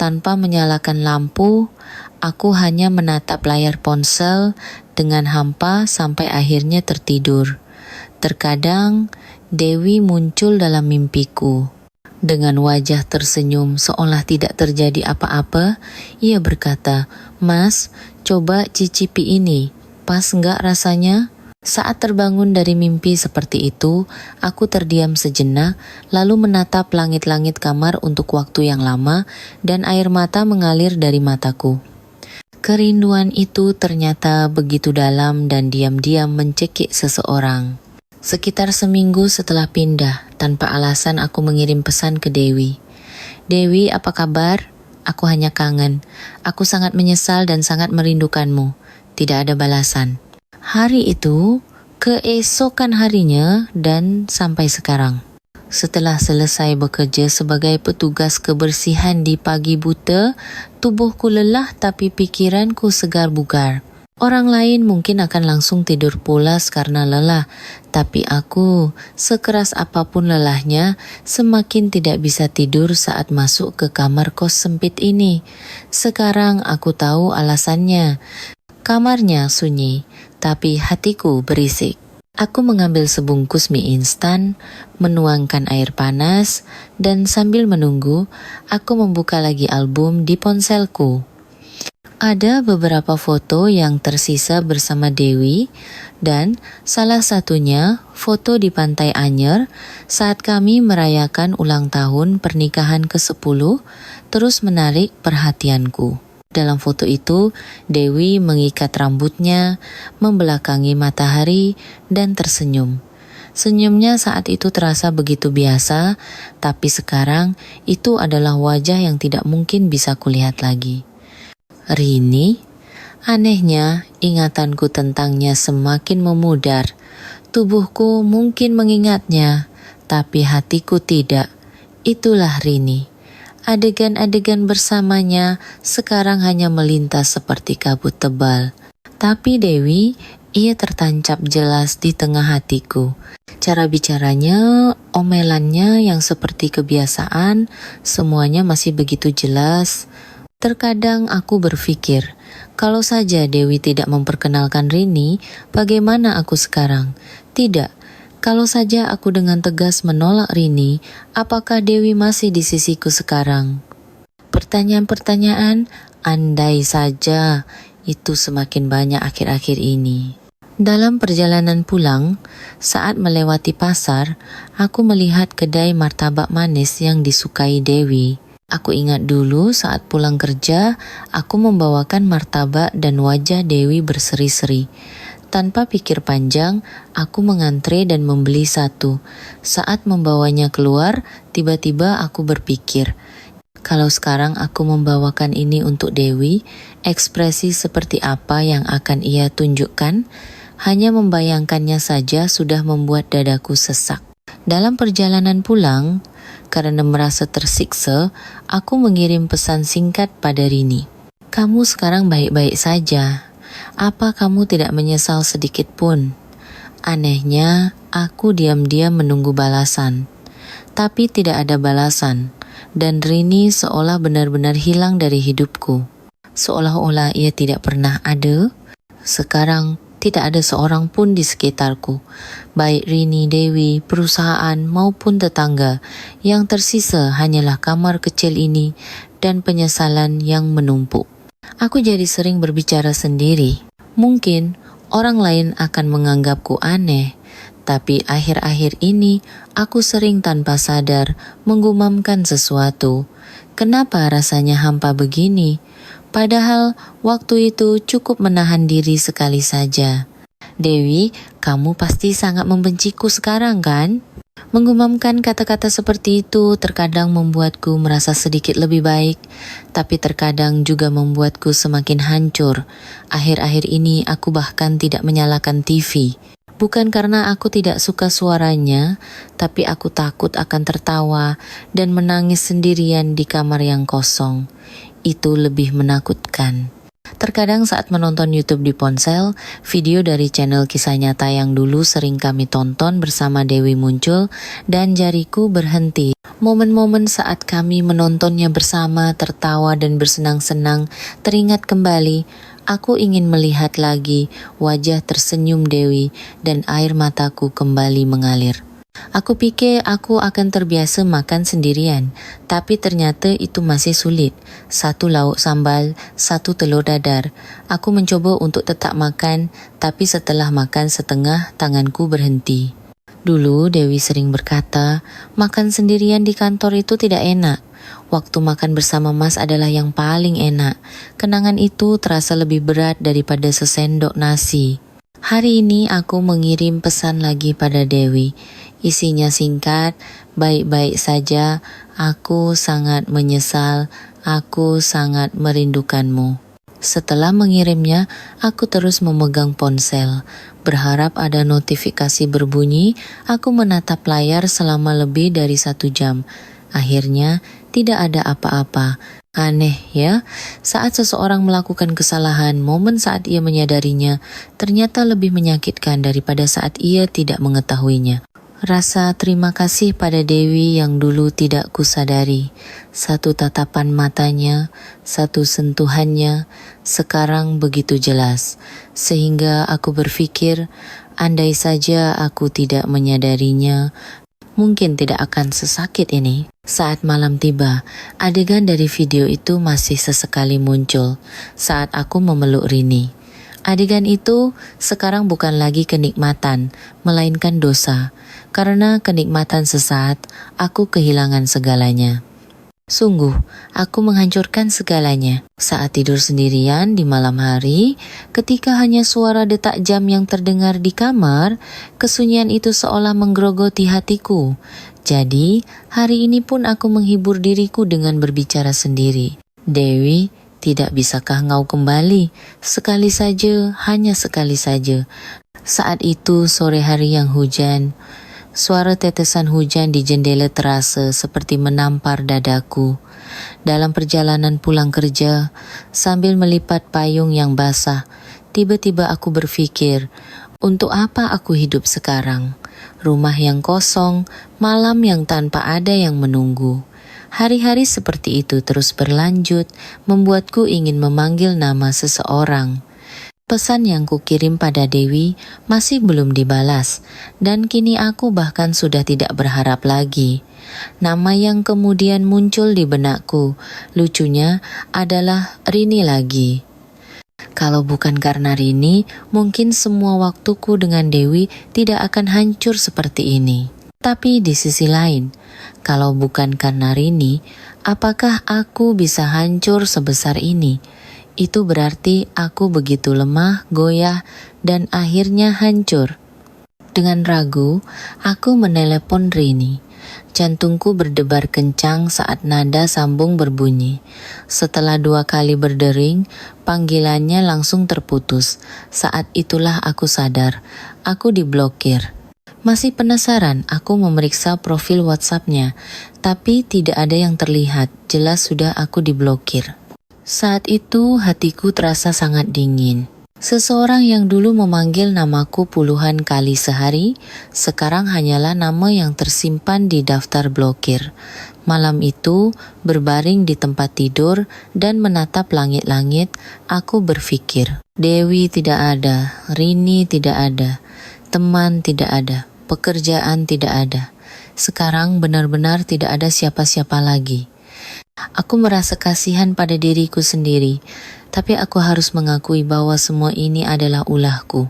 Tanpa menyalakan lampu, aku hanya menatap layar ponsel dengan hampa sampai akhirnya tertidur. Terkadang, Dewi muncul dalam mimpiku. Dengan wajah tersenyum seolah tidak terjadi apa-apa, ia berkata, "Mas, coba cicipi ini. Pas nggak rasanya?" Saat terbangun dari mimpi seperti itu, aku terdiam sejenak, lalu menatap langit-langit kamar untuk waktu yang lama, dan air mata mengalir dari mataku. Kerinduan itu ternyata begitu dalam dan diam-diam mencekik seseorang. Sekitar seminggu setelah pindah, tanpa alasan aku mengirim pesan ke Dewi. "Dewi, apa kabar? Aku hanya kangen. Aku sangat menyesal dan sangat merindukanmu." Tidak ada balasan. Hari itu, keesokan harinya, dan sampai sekarang. Setelah selesai bekerja sebagai petugas kebersihan di pagi buta, tubuhku lelah tapi pikiranku segar bugar. Orang lain mungkin akan langsung tidur pulas karena lelah, tapi aku, sekeras apapun lelahnya, semakin tidak bisa tidur saat masuk ke kamar kos sempit ini. Sekarang aku tahu alasannya. Kamarnya sunyi, tapi hatiku berisik. Aku mengambil sebungkus mie instan, menuangkan air panas, dan sambil menunggu, aku membuka lagi album di ponselku. Ada beberapa foto yang tersisa bersama Dewi, dan salah satunya foto di Pantai Anyer saat kami merayakan ulang tahun pernikahan ke-10 terus menarik perhatianku. Dalam foto itu, Dewi mengikat rambutnya, membelakangi matahari, dan tersenyum. Senyumnya saat itu terasa begitu biasa, tapi sekarang itu adalah wajah yang tidak mungkin bisa kulihat lagi. Rini? Anehnya, ingatanku tentangnya semakin memudar. Tubuhku mungkin mengingatnya, tapi hatiku tidak. Itulah Rini. Adegan-adegan bersamanya sekarang hanya melintas seperti kabut tebal. Tapi Dewi, ia tertancap jelas di tengah hatiku. Cara bicaranya, omelannya yang seperti kebiasaan, semuanya masih begitu jelas. Terkadang aku berpikir, kalau saja Dewi tidak memperkenalkan Rini, bagaimana aku sekarang? Tidak. Kalau saja aku dengan tegas menolak Rini, apakah Dewi masih di sisiku sekarang? Pertanyaan-pertanyaan, andai saja, itu semakin banyak akhir-akhir ini. Dalam perjalanan pulang, saat melewati pasar, aku melihat kedai martabak manis yang disukai Dewi. Aku ingat dulu saat pulang kerja, aku membawakan martabak dan wajah Dewi berseri-seri. Tanpa pikir panjang, aku mengantre dan membeli satu. Saat membawanya keluar, tiba-tiba aku berpikir, kalau sekarang aku membawakan ini untuk Dewi, ekspresi seperti apa yang akan ia tunjukkan? Hanya membayangkannya saja sudah membuat dadaku sesak. Dalam perjalanan pulang, karena merasa tersiksa, aku mengirim pesan singkat pada Rini. "Kamu sekarang baik-baik saja. Apa kamu tidak menyesal sedikit pun?" Anehnya, aku diam-diam menunggu balasan. Tapi tidak ada balasan, dan Rini seolah benar-benar hilang dari hidupku. Seolah-olah ia tidak pernah ada. Sekarang, tidak ada seorang pun di sekitarku. Baik Rini, Dewi, perusahaan maupun tetangga. Yang tersisa hanyalah kamar kecil ini dan penyesalan yang menumpuk. Aku jadi sering berbicara sendiri. Mungkin orang lain akan menganggapku aneh, tapi akhir-akhir ini aku sering tanpa sadar menggumamkan sesuatu. Kenapa rasanya hampa begini? Padahal waktu itu cukup menahan diri sekali saja. "Dewi, kamu pasti sangat membenciku sekarang kan?" Menggumamkan kata-kata seperti itu terkadang membuatku merasa sedikit lebih baik, tapi terkadang juga membuatku semakin hancur. Akhir-akhir ini aku bahkan tidak menyalakan TV. Bukan karena aku tidak suka suaranya, tapi aku takut akan tertawa dan menangis sendirian di kamar yang kosong. Itu lebih menakutkan. Terkadang saat menonton YouTube di ponsel, video dari channel kisah nyata yang dulu sering kami tonton bersama Dewi muncul dan jariku berhenti. Momen-momen saat kami menontonnya bersama, tertawa dan bersenang-senang teringat kembali. Aku ingin melihat lagi wajah tersenyum Dewi dan air mataku kembali mengalir. Aku pikir aku akan terbiasa makan sendirian, tapi ternyata itu masih sulit. Satu lauk sambal, satu telur dadar. Aku mencoba untuk tetap makan, tapi setelah makan setengah, tanganku berhenti. Dulu Dewi sering berkata, makan sendirian di kantor itu tidak enak. Waktu makan bersama Mas adalah yang paling enak. Kenangan itu terasa lebih berat daripada sesendok nasi. Hari ini aku mengirim pesan lagi pada Dewi. Isinya singkat, baik-baik saja, aku sangat menyesal, aku sangat merindukanmu. Setelah mengirimnya, aku terus memegang ponsel. Berharap ada notifikasi berbunyi, aku menatap layar selama lebih dari 1 jam. Akhirnya, tidak ada apa-apa. Aneh ya, saat seseorang melakukan kesalahan, momen saat ia menyadarinya ternyata lebih menyakitkan daripada saat ia tidak mengetahuinya. Rasa terima kasih pada Dewi yang dulu tidak kusadari. Satu tatapan matanya, satu sentuhannya, sekarang begitu jelas. Sehingga aku berpikir, andai saja aku tidak menyadarinya, mungkin tidak akan sesakit ini. Saat malam tiba, adegan dari video itu masih sesekali muncul saat aku memeluk Rini. Adegan itu sekarang bukan lagi kenikmatan, melainkan dosa. Karena kenikmatan sesaat, aku kehilangan segalanya. Sungguh, aku menghancurkan segalanya. Saat tidur sendirian di malam hari, ketika hanya suara detak jam yang terdengar di kamar, kesunyian itu seolah menggerogoti hatiku. Jadi, hari ini pun aku menghibur diriku dengan berbicara sendiri. Dewi, tidak bisakah engkau kembali? Sekali saja, hanya sekali saja. Saat itu sore hari yang hujan, suara tetesan hujan di jendela terasa seperti menampar dadaku. Dalam perjalanan pulang kerja, sambil melipat payung yang basah, tiba-tiba aku berpikir, untuk apa aku hidup sekarang? Rumah yang kosong, malam yang tanpa ada yang menunggu. Hari-hari seperti itu terus berlanjut, membuatku ingin memanggil nama seseorang. Pesan yang kukirim pada Dewi masih belum dibalas, dan kini aku bahkan sudah tidak berharap lagi. Nama yang kemudian muncul di benakku, lucunya adalah Rini lagi. Kalau bukan karena Rini, mungkin semua waktuku dengan Dewi tidak akan hancur seperti ini. Tapi di sisi lain, kalau bukan karena Rini, apakah aku bisa hancur sebesar ini? Itu berarti aku begitu lemah, goyah, dan akhirnya hancur. Dengan ragu, aku menelepon Rini. Jantungku berdebar kencang saat nada sambung berbunyi. Setelah 2 kali berdering, panggilannya langsung terputus. Saat itulah aku sadar, aku diblokir. Masih penasaran, aku memeriksa profil WhatsApp-nya, tapi tidak ada yang terlihat, jelas sudah aku diblokir. Saat itu hatiku terasa sangat dingin. Seseorang yang dulu memanggil namaku puluhan kali sehari, sekarang hanyalah nama yang tersimpan di daftar blokir. Malam itu, berbaring di tempat tidur dan menatap langit-langit, aku berpikir, Dewi tidak ada, Rini tidak ada, teman tidak ada, pekerjaan tidak ada. Sekarang benar-benar tidak ada siapa-siapa lagi. Aku merasa kasihan pada diriku sendiri, tapi aku harus mengakui bahwa semua ini adalah ulahku.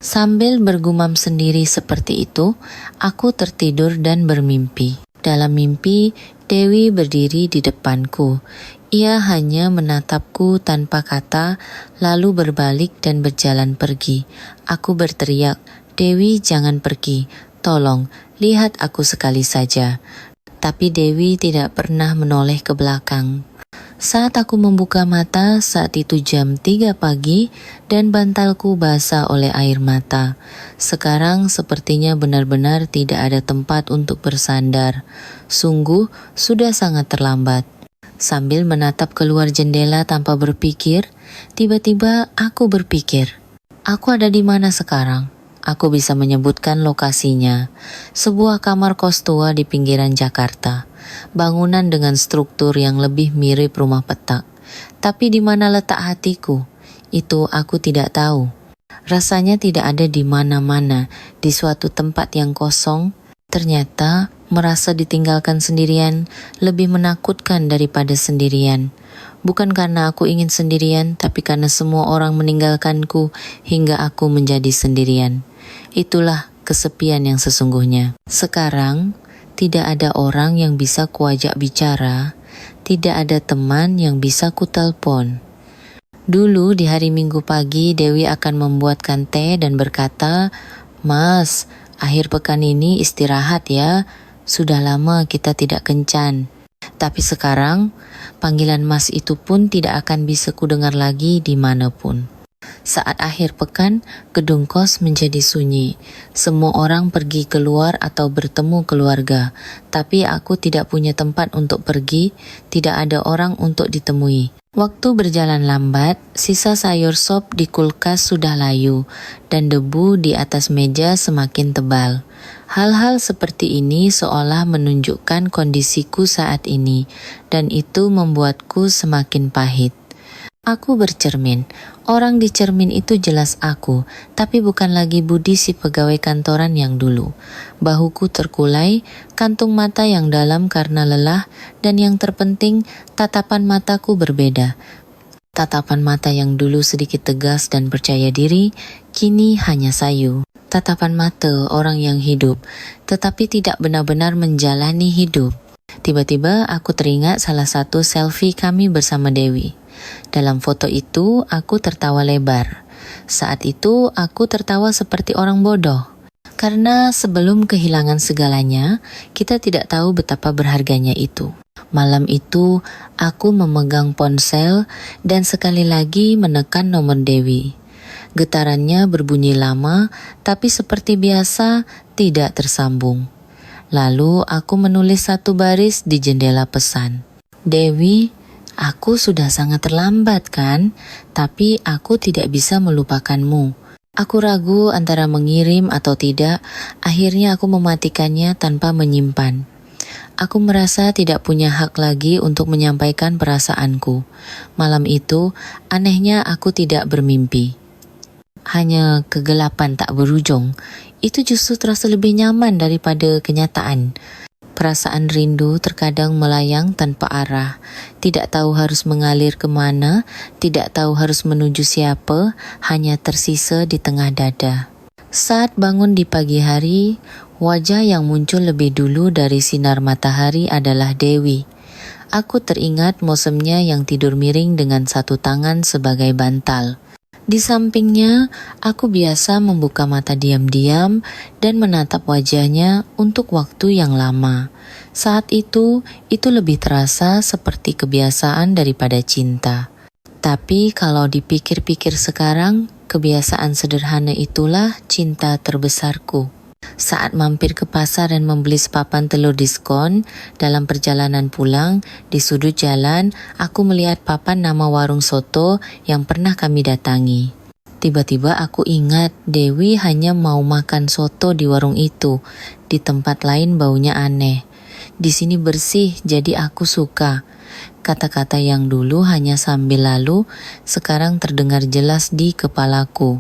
Sambil bergumam sendiri seperti itu, aku tertidur dan bermimpi. Dalam mimpi, Dewi berdiri di depanku. Ia hanya menatapku tanpa kata, lalu berbalik dan berjalan pergi. Aku berteriak, Dewi jangan pergi, tolong, lihat aku sekali saja. Tapi Dewi tidak pernah menoleh ke belakang. Saat aku membuka mata, saat itu jam 3 pagi dan bantalku basah oleh air mata. Sekarang sepertinya benar-benar tidak ada tempat untuk bersandar. Sungguh sudah sangat terlambat. Sambil menatap keluar jendela tanpa berpikir, tiba-tiba aku berpikir, aku ada di mana sekarang? Aku bisa menyebutkan lokasinya, sebuah kamar kos tua di pinggiran Jakarta. bangunan dengan struktur yang lebih mirip rumah petak. Tapi di mana letak hatiku? Itu aku tidak tahu. Rasanya tidak ada di mana-mana, di suatu tempat yang kosong. Ternyata merasa ditinggalkan sendirian lebih menakutkan daripada sendirian. Bukan karena aku ingin sendirian, tapi karena semua orang meninggalkanku hingga aku menjadi sendirian. Itulah kesepian yang sesungguhnya. Sekarang, tidak ada orang yang bisa kuajak bicara, tidak ada teman yang bisa kutelpon. Dulu di hari Minggu pagi, Dewi akan membuatkan teh dan berkata, "Mas, akhir pekan ini istirahat ya, sudah lama kita tidak kencan." Tapi sekarang, panggilan Mas itu pun tidak akan bisa kudengar lagi dimanapun. Saat akhir pekan, gedung kos menjadi sunyi. Semua orang pergi keluar atau bertemu keluarga. Tapi aku tidak punya tempat untuk pergi, tidak ada orang untuk ditemui. Waktu berjalan lambat, sisa sayur sop di kulkas sudah layu, dan debu di atas meja semakin tebal. Hal-hal seperti ini seolah menunjukkan kondisiku saat ini, dan itu membuatku semakin pahit. Aku bercermin. Orang di cermin itu jelas aku, tapi bukan lagi Budi si pegawai kantoran yang dulu. Bahuku terkulai, kantung mata yang dalam karena lelah, dan yang terpenting, tatapan mataku berbeda. Tatapan mata yang dulu sedikit tegas dan percaya diri, kini hanya sayu. Tatapan mata orang yang hidup, tetapi tidak benar-benar menjalani hidup. Tiba-tiba aku teringat salah satu selfie kami bersama Dewi. Dalam foto itu, aku tertawa lebar. Saat itu, aku tertawa seperti orang bodoh. Karena sebelum kehilangan segalanya, kita tidak tahu betapa berharganya itu. Malam itu, aku memegang ponsel dan sekali lagi menekan nomor Dewi. Getarannya berbunyi lama, tapi seperti biasa tidak tersambung. Lalu aku menulis satu baris di jendela pesan. "Dewi, aku sudah sangat terlambat kan? Tapi aku tidak bisa melupakanmu." Aku ragu antara mengirim atau tidak, akhirnya aku mematikannya tanpa menyimpan. Aku merasa tidak punya hak lagi untuk menyampaikan perasaanku. Malam itu, anehnya aku tidak bermimpi. Hanya kegelapan tak berujung. Itu justru terasa lebih nyaman daripada kenyataan. Perasaan rindu terkadang melayang tanpa arah, tidak tahu harus mengalir kemana, tidak tahu harus menuju siapa, hanya tersisa di tengah dada. Saat bangun di pagi hari, wajah yang muncul lebih dulu dari sinar matahari adalah Dewi. Aku teringat mosemnya yang tidur miring dengan satu tangan sebagai bantal. Di sampingnya, aku biasa membuka mata diam-diam dan menatap wajahnya untuk waktu yang lama. Saat itu lebih terasa seperti kebiasaan daripada cinta. Tapi kalau dipikir-pikir sekarang, kebiasaan sederhana itulah cinta terbesarku. Saat mampir ke pasar dan membeli sepapan telur diskon, dalam perjalanan pulang, di sudut jalan, aku melihat papan nama warung soto yang pernah kami datangi. Tiba-tiba aku ingat Dewi hanya mau makan soto di warung itu, di tempat lain baunya aneh. Di sini bersih, jadi aku suka. Kata-kata yang dulu hanya sambil lalu, sekarang terdengar jelas di kepalaku.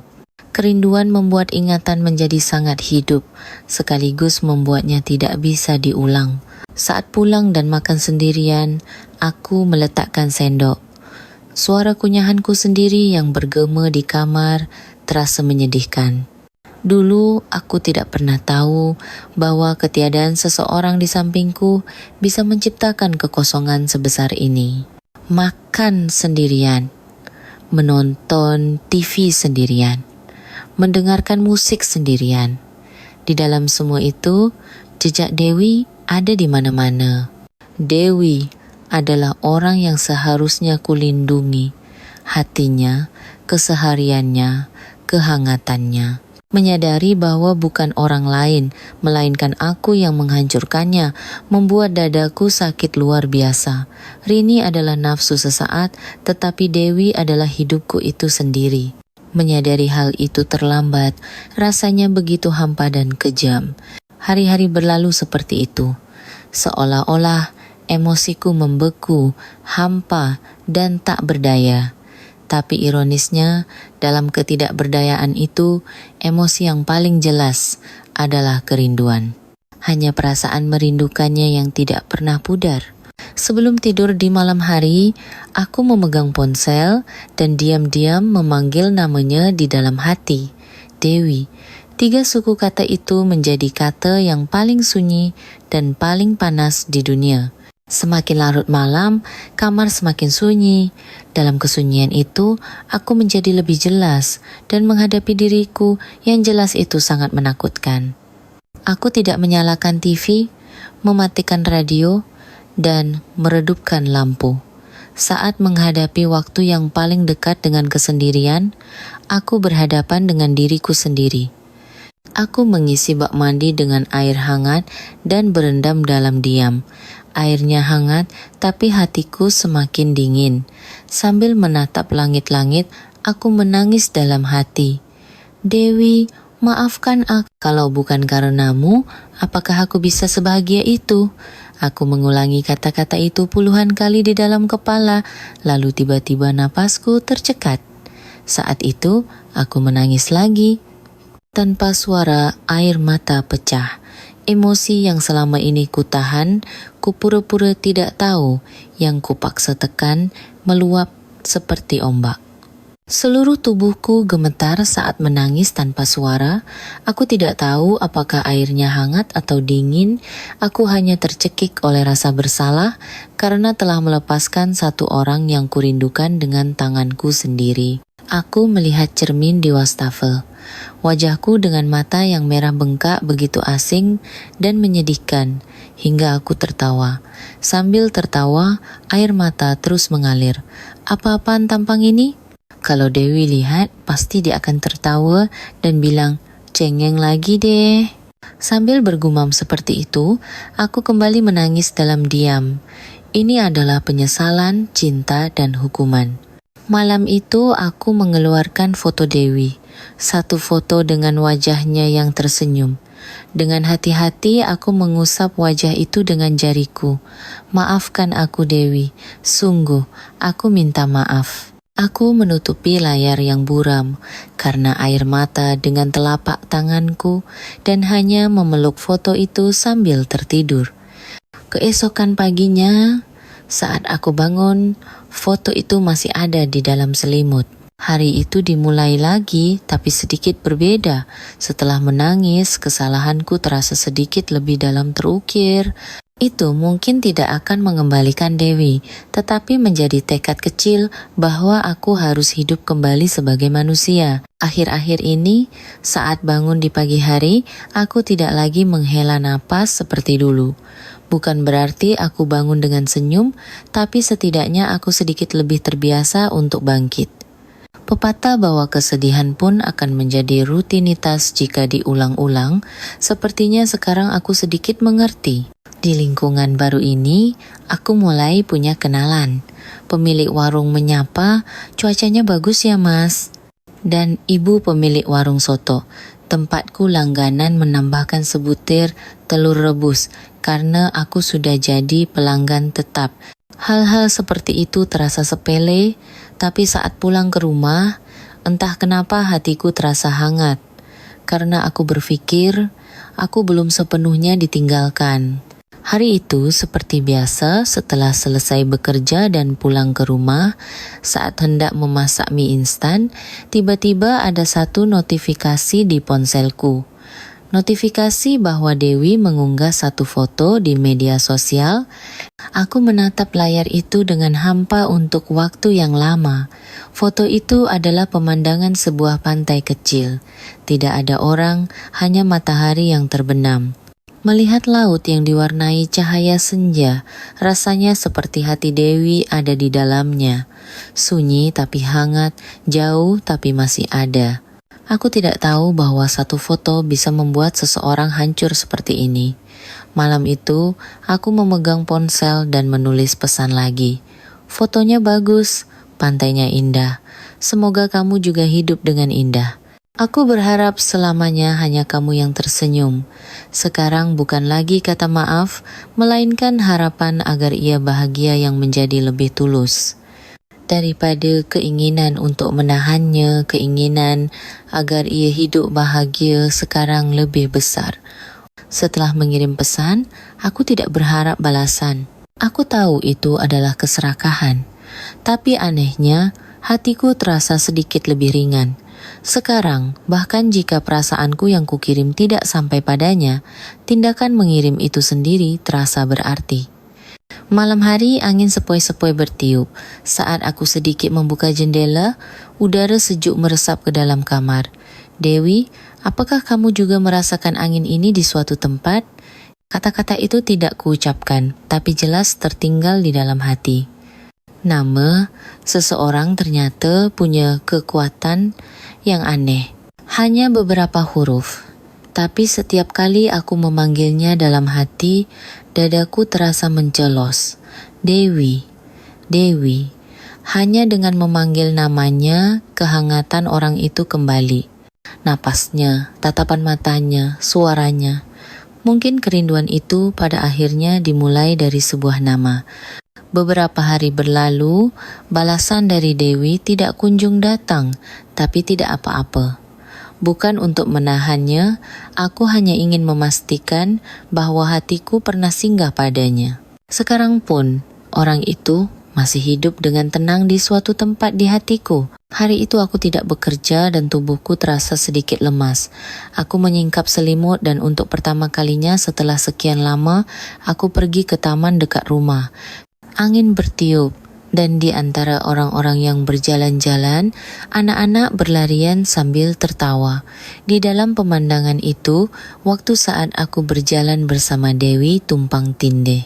Kerinduan membuat ingatan menjadi sangat hidup, sekaligus membuatnya tidak bisa diulang. Saat pulang dan makan sendirian, aku meletakkan sendok. Suara kunyahanku sendiri yang bergema di kamar terasa menyedihkan. Dulu aku tidak pernah tahu bahwa ketiadaan seseorang di sampingku bisa menciptakan kekosongan sebesar ini. Makan sendirian, menonton TV sendirian, mendengarkan musik sendirian. Di dalam semua itu, jejak Dewi ada di mana-mana. Dewi adalah orang yang seharusnya kulindungi. Hatinya, kesehariannya, kehangatannya. Menyadari bahwa bukan orang lain, melainkan aku yang menghancurkannya, membuat dadaku sakit luar biasa. Rini adalah nafsu sesaat, tetapi Dewi adalah hidupku itu sendiri. Menyadari hal itu terlambat, rasanya begitu hampa dan kejam. Hari-hari berlalu seperti itu. Seolah-olah emosiku membeku, hampa, dan tak berdaya. Tapi ironisnya, dalam ketidakberdayaan itu, emosi yang paling jelas adalah kerinduan. Hanya perasaan merindukannya yang tidak pernah pudar. Sebelum tidur di malam hari, aku memegang ponsel dan diam-diam memanggil namanya di dalam hati, Dewi. 3 suku kata itu menjadi kata yang paling sunyi dan paling panas di dunia. Semakin larut malam, kamar semakin sunyi. Dalam kesunyian itu, aku menjadi lebih jelas dan menghadapi diriku yang jelas itu sangat menakutkan. Aku tidak menyalakan TV, mematikan radio, dan meredupkan lampu. Saat menghadapi waktu yang paling dekat dengan kesendirian, aku berhadapan dengan diriku sendiri. Aku mengisi bak mandi dengan air hangat dan berendam dalam diam. Airnya hangat, tapi hatiku semakin dingin. Sambil menatap langit-langit, aku menangis dalam hati. Dewi, maafkan aku. Kalau bukan karenamu, apakah aku bisa sebahagia itu? Aku mengulangi kata-kata itu puluhan kali di dalam kepala, lalu tiba-tiba napasku tercekat. Saat itu, aku menangis lagi. Tanpa suara, air mata pecah. Emosi yang selama ini kutahan, kupura-pura tidak tahu, yang kupaksa tekan, meluap seperti ombak. Seluruh tubuhku gemetar saat menangis tanpa suara. Aku tidak tahu apakah airnya hangat atau dingin. Aku hanya tercekik oleh rasa bersalah karena telah melepaskan satu orang yang kurindukan dengan tanganku sendiri. Aku melihat cermin di wastafel. Wajahku dengan mata yang merah bengkak begitu asing dan menyedihkan, hingga aku tertawa. Sambil tertawa, air mata terus mengalir. Apa-apaan tampang ini? Kalau Dewi lihat, pasti dia akan tertawa dan bilang, cengeng lagi deh. Sambil bergumam seperti itu, aku kembali menangis dalam diam. Ini adalah penyesalan, cinta, dan hukuman. Malam itu aku mengeluarkan foto Dewi. Satu foto dengan wajahnya yang tersenyum. Dengan hati-hati aku mengusap wajah itu dengan jariku. Maafkan aku Dewi, sungguh aku minta maaf. Aku menutupi layar yang buram karena air mata dengan telapak tanganku dan hanya memeluk foto itu sambil tertidur. Keesokan paginya, saat aku bangun, foto itu masih ada di dalam selimut. Hari itu dimulai lagi, tapi sedikit berbeda. Setelah menangis, kesalahanku terasa sedikit lebih dalam terukir. Itu mungkin tidak akan mengembalikan Dewi, tetapi menjadi tekad kecil bahwa aku harus hidup kembali sebagai manusia. Akhir-akhir ini, saat bangun di pagi hari, aku tidak lagi menghela napas seperti dulu. Bukan berarti aku bangun dengan senyum, tapi setidaknya aku sedikit lebih terbiasa untuk bangkit. Pepatah bahwa kesedihan pun akan menjadi rutinitas jika diulang-ulang, sepertinya sekarang aku sedikit mengerti. Di lingkungan baru ini, aku mulai punya kenalan. Pemilik warung menyapa, cuacanya bagus ya mas. Dan ibu pemilik warung soto, tempatku langganan menambahkan sebutir telur rebus karena aku sudah jadi pelanggan tetap. Hal-hal seperti itu terasa sepele, tapi saat pulang ke rumah, entah kenapa hatiku terasa hangat. Karena aku berpikir, aku belum sepenuhnya ditinggalkan. Hari itu seperti biasa setelah selesai bekerja dan pulang ke rumah, saat hendak memasak mie instan, tiba-tiba ada satu notifikasi di ponselku. Notifikasi bahwa Dewi mengunggah satu foto di media sosial. Aku menatap layar itu dengan hampa untuk waktu yang lama. Foto itu adalah pemandangan sebuah pantai kecil. Tidak ada orang, hanya matahari yang terbenam. Melihat laut yang diwarnai cahaya senja, rasanya seperti hati Dewi ada di dalamnya. Sunyi tapi hangat, jauh tapi masih ada. Aku tidak tahu bahwa satu foto bisa membuat seseorang hancur seperti ini. Malam itu, aku memegang ponsel dan menulis pesan lagi. Fotonya bagus, pantainya indah. Semoga kamu juga hidup dengan indah. Aku berharap selamanya hanya kamu yang tersenyum. Sekarang bukan lagi kata maaf, melainkan harapan agar ia bahagia yang menjadi lebih tulus. Daripada keinginan untuk menahannya, keinginan agar ia hidup bahagia sekarang lebih besar. Setelah mengirim pesan, aku tidak berharap balasan. Aku tahu itu adalah keserakahan. Tapi anehnya, hatiku terasa sedikit lebih ringan. Sekarang, bahkan jika perasaanku yang kukirim tidak sampai padanya, tindakan mengirim itu sendiri terasa berarti. Malam hari angin sepoi-sepoi bertiup. Saat aku sedikit membuka jendela, udara sejuk meresap ke dalam kamar. Dewi, apakah kamu juga merasakan angin ini di suatu tempat? Kata-kata itu tidak kuucapkan, tapi jelas tertinggal di dalam hati. Nama seseorang ternyata punya kekuatan yang aneh. Hanya beberapa huruf. Tapi setiap kali aku memanggilnya dalam hati, dadaku terasa mencelos. Dewi, Dewi. Hanya dengan memanggil namanya, kehangatan orang itu kembali. Napasnya, tatapan matanya, suaranya. Mungkin kerinduan itu pada akhirnya dimulai dari sebuah nama. Beberapa hari berlalu, balasan dari Dewi tidak kunjung datang, tapi tidak apa-apa. Bukan untuk menahannya, aku hanya ingin memastikan bahwa hatiku pernah singgah padanya. Sekarang pun, orang itu masih hidup dengan tenang di suatu tempat di hatiku. Hari itu aku tidak bekerja dan tubuhku terasa sedikit lemas. Aku menyingkap selimut dan untuk pertama kalinya setelah sekian lama, aku pergi ke taman dekat rumah. Angin bertiup, dan di antara orang-orang yang berjalan-jalan, anak-anak berlarian sambil tertawa. Di dalam pemandangan itu, waktu saat aku berjalan bersama Dewi tumpang tindih.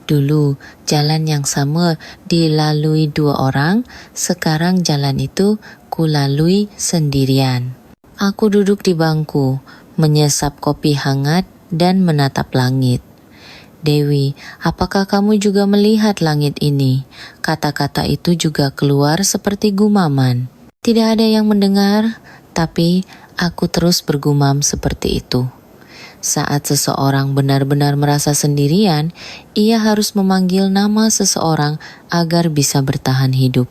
Dulu, jalan yang sama dilalui 2 orang, sekarang jalan itu kulalui sendirian. Aku duduk di bangku, menyesap kopi hangat dan menatap langit. Dewi, apakah kamu juga melihat langit ini? Kata-kata itu juga keluar seperti gumaman. Tidak ada yang mendengar, tapi aku terus bergumam seperti itu. Saat seseorang benar-benar merasa sendirian, ia harus memanggil nama seseorang agar bisa bertahan hidup.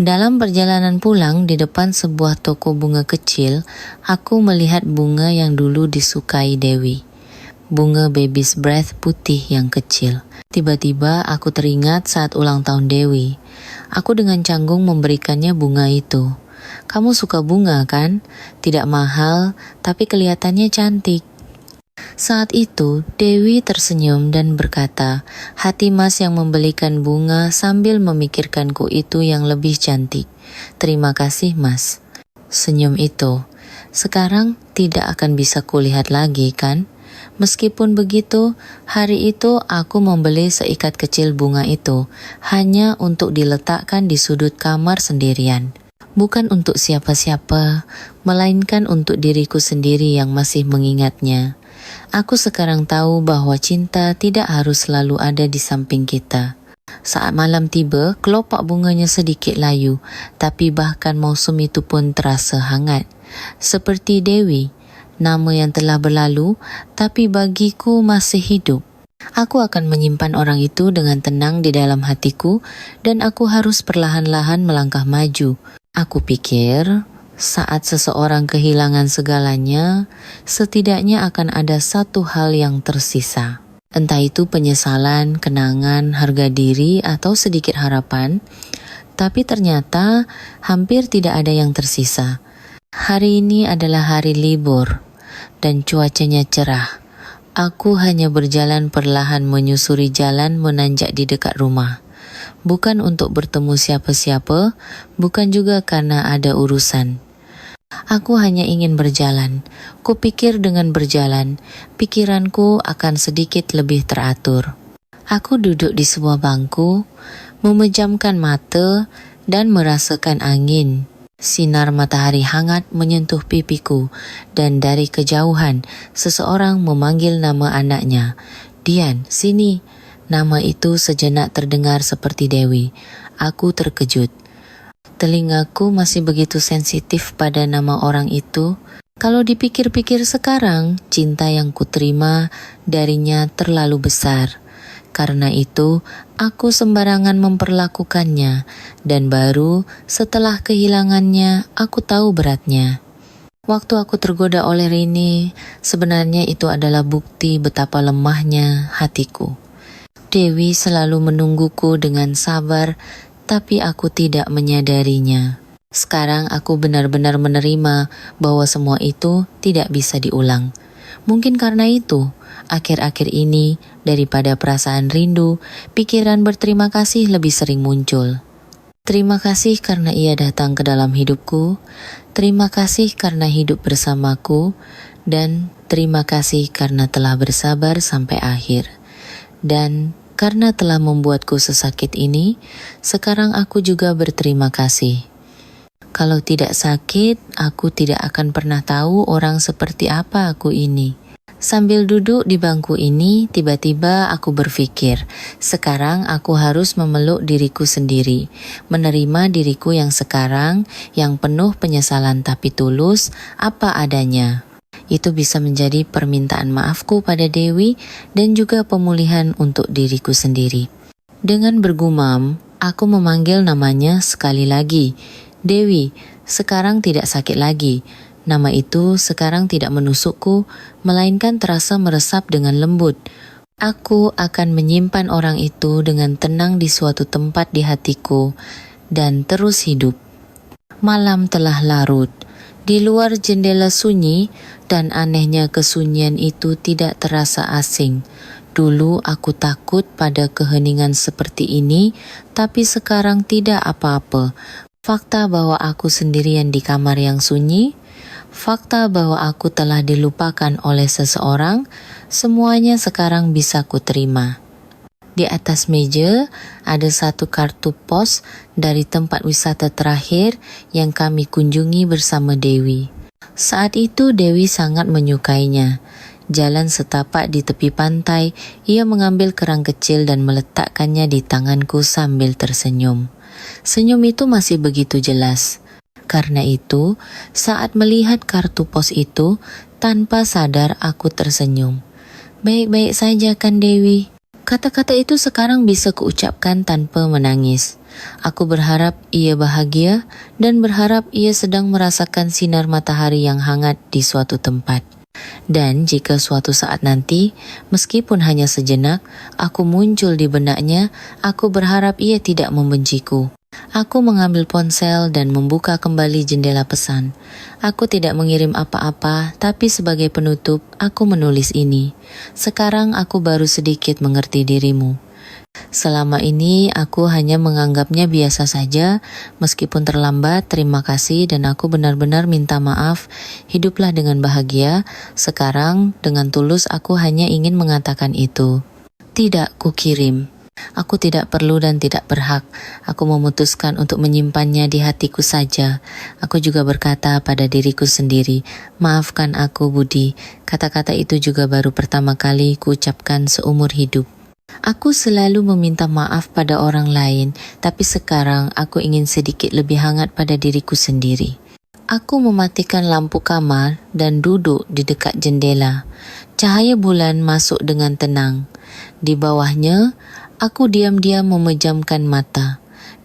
Dalam perjalanan pulang di depan sebuah toko bunga kecil, aku melihat bunga yang dulu disukai Dewi. Bunga baby's breath putih yang kecil. Tiba-tiba aku teringat saat ulang tahun Dewi. Aku dengan canggung memberikannya bunga itu. Kamu suka bunga kan? Tidak mahal, tapi kelihatannya cantik. Saat itu, Dewi tersenyum dan berkata, hati mas yang membelikan bunga sambil memikirkanku itu yang lebih cantik. Terima kasih mas. Senyum itu, sekarang tidak akan bisa kulihat lagi kan? Meskipun begitu, hari itu aku membeli seikat kecil bunga itu, hanya untuk diletakkan di sudut kamar sendirian. Bukan untuk siapa-siapa, melainkan untuk diriku sendiri yang masih mengingatnya. Aku sekarang tahu bahwa cinta tidak harus selalu ada di samping kita. Saat malam tiba, kelopak bunganya sedikit layu, tapi bahkan mausum itu pun terasa hangat. Seperti Dewi, nama yang telah berlalu, tapi bagiku masih hidup. Aku akan menyimpan orang itu dengan tenang di dalam hatiku, dan aku harus perlahan-lahan melangkah maju. Aku pikir, saat seseorang kehilangan segalanya, setidaknya akan ada satu hal yang tersisa. Entah itu penyesalan, kenangan, harga diri, atau sedikit harapan, tapi ternyata hampir tidak ada yang tersisa. Hari ini adalah hari libur, dan cuacanya cerah. Aku hanya berjalan perlahan menyusuri jalan menanjak di dekat rumah. Bukan untuk bertemu siapa-siapa, bukan juga karena ada urusan. Aku hanya ingin berjalan. Kupikir dengan berjalan, pikiranku akan sedikit lebih teratur. Aku duduk di sebuah bangku, memejamkan mata dan merasakan angin. Sinar matahari hangat menyentuh pipiku dan dari kejauhan seseorang memanggil nama anaknya. Dian, sini. Nama itu sejenak terdengar seperti Dewi. Aku terkejut. Telingaku masih begitu sensitif pada nama orang itu. Kalau dipikir-pikir sekarang, cinta yang kuterima darinya terlalu besar. Karena itu, aku sembarangan memperlakukannya, dan baru setelah kehilangannya, aku tahu beratnya. Waktu aku tergoda oleh Rini, sebenarnya itu adalah bukti betapa lemahnya hatiku. Dewi selalu menungguku dengan sabar, tapi aku tidak menyadarinya. Sekarang aku benar-benar menerima bahwa semua itu tidak bisa diulang. Mungkin karena itu, akhir-akhir ini, daripada perasaan rindu, pikiran berterima kasih lebih sering muncul. Terima kasih karena ia datang ke dalam hidupku, terima kasih karena hidup bersamaku, dan terima kasih karena telah bersabar sampai akhir. Dan karena telah membuatku sesakit ini, sekarang aku juga berterima kasih. Kalau tidak sakit, aku tidak akan pernah tahu orang seperti apa aku ini. Sambil duduk di bangku ini, tiba-tiba aku berpikir, sekarang aku harus memeluk diriku sendiri, menerima diriku yang sekarang, yang penuh penyesalan tapi tulus, apa adanya. Itu bisa menjadi permintaan maafku pada Dewi dan juga pemulihan untuk diriku sendiri. Dengan bergumam, aku memanggil namanya sekali lagi. Dewi, sekarang tidak sakit lagi. Nama itu sekarang tidak menusukku, melainkan terasa meresap dengan lembut. Aku akan menyimpan orang itu dengan tenang di suatu tempat di hatiku dan terus hidup. Malam telah larut. Di luar jendela sunyi dan anehnya kesunyian itu tidak terasa asing. Dulu aku takut pada keheningan seperti ini, tapi sekarang tidak apa-apa. Fakta bahwa aku sendirian di kamar yang sunyi, fakta bahwa aku telah dilupakan oleh seseorang, semuanya sekarang bisa kuterima. Di atas meja ada satu kartu pos dari tempat wisata terakhir yang kami kunjungi bersama Dewi. Saat itu Dewi sangat menyukainya. Jalan setapak di tepi pantai, ia mengambil kerang kecil dan meletakkannya di tanganku sambil tersenyum. Senyum itu masih begitu jelas. Karena itu, saat melihat kartu pos itu, tanpa sadar aku tersenyum. Baik-baik saja kan Dewi? Kata-kata itu sekarang bisa kuucapkan tanpa menangis. Aku berharap ia bahagia dan berharap ia sedang merasakan sinar matahari yang hangat di suatu tempat. Dan jika suatu saat nanti, meskipun hanya sejenak, aku muncul di benaknya, aku berharap ia tidak membenciku. Aku mengambil ponsel dan membuka kembali jendela pesan. Aku tidak mengirim apa-apa, tapi sebagai penutup, aku menulis ini. Sekarang aku baru sedikit mengerti dirimu. Selama ini aku hanya menganggapnya biasa saja, meskipun terlambat, terima kasih dan aku benar-benar minta maaf. Hiduplah dengan bahagia. Sekarang dengan tulus aku hanya ingin mengatakan itu. Tidak kukirim. Aku tidak perlu dan tidak berhak. Aku memutuskan untuk menyimpannya di hatiku saja. Aku juga berkata pada diriku sendiri, maafkan aku Budi. Kata-kata itu juga baru pertama kali kuucapkan seumur hidup. Aku selalu meminta maaf pada orang lain, tapi sekarang aku ingin sedikit lebih hangat pada diriku sendiri. Aku mematikan lampu kamar dan duduk di dekat jendela. Cahaya bulan masuk dengan tenang. Di bawahnya, aku diam-diam memejamkan mata.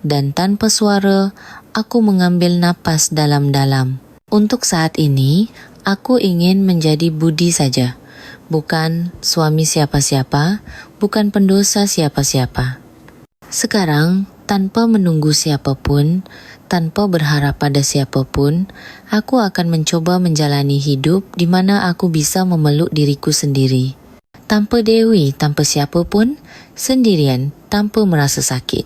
Dan tanpa suara, aku mengambil napas dalam-dalam. Untuk saat ini, aku ingin menjadi Budi saja. Bukan suami siapa-siapa, bukan pendosa siapa-siapa. Sekarang, tanpa menunggu siapapun, tanpa berharap pada siapapun, aku akan mencoba menjalani hidup di mana aku bisa memeluk diriku sendiri. Tanpa Dewi, tanpa siapapun, sendirian, tanpa merasa sakit.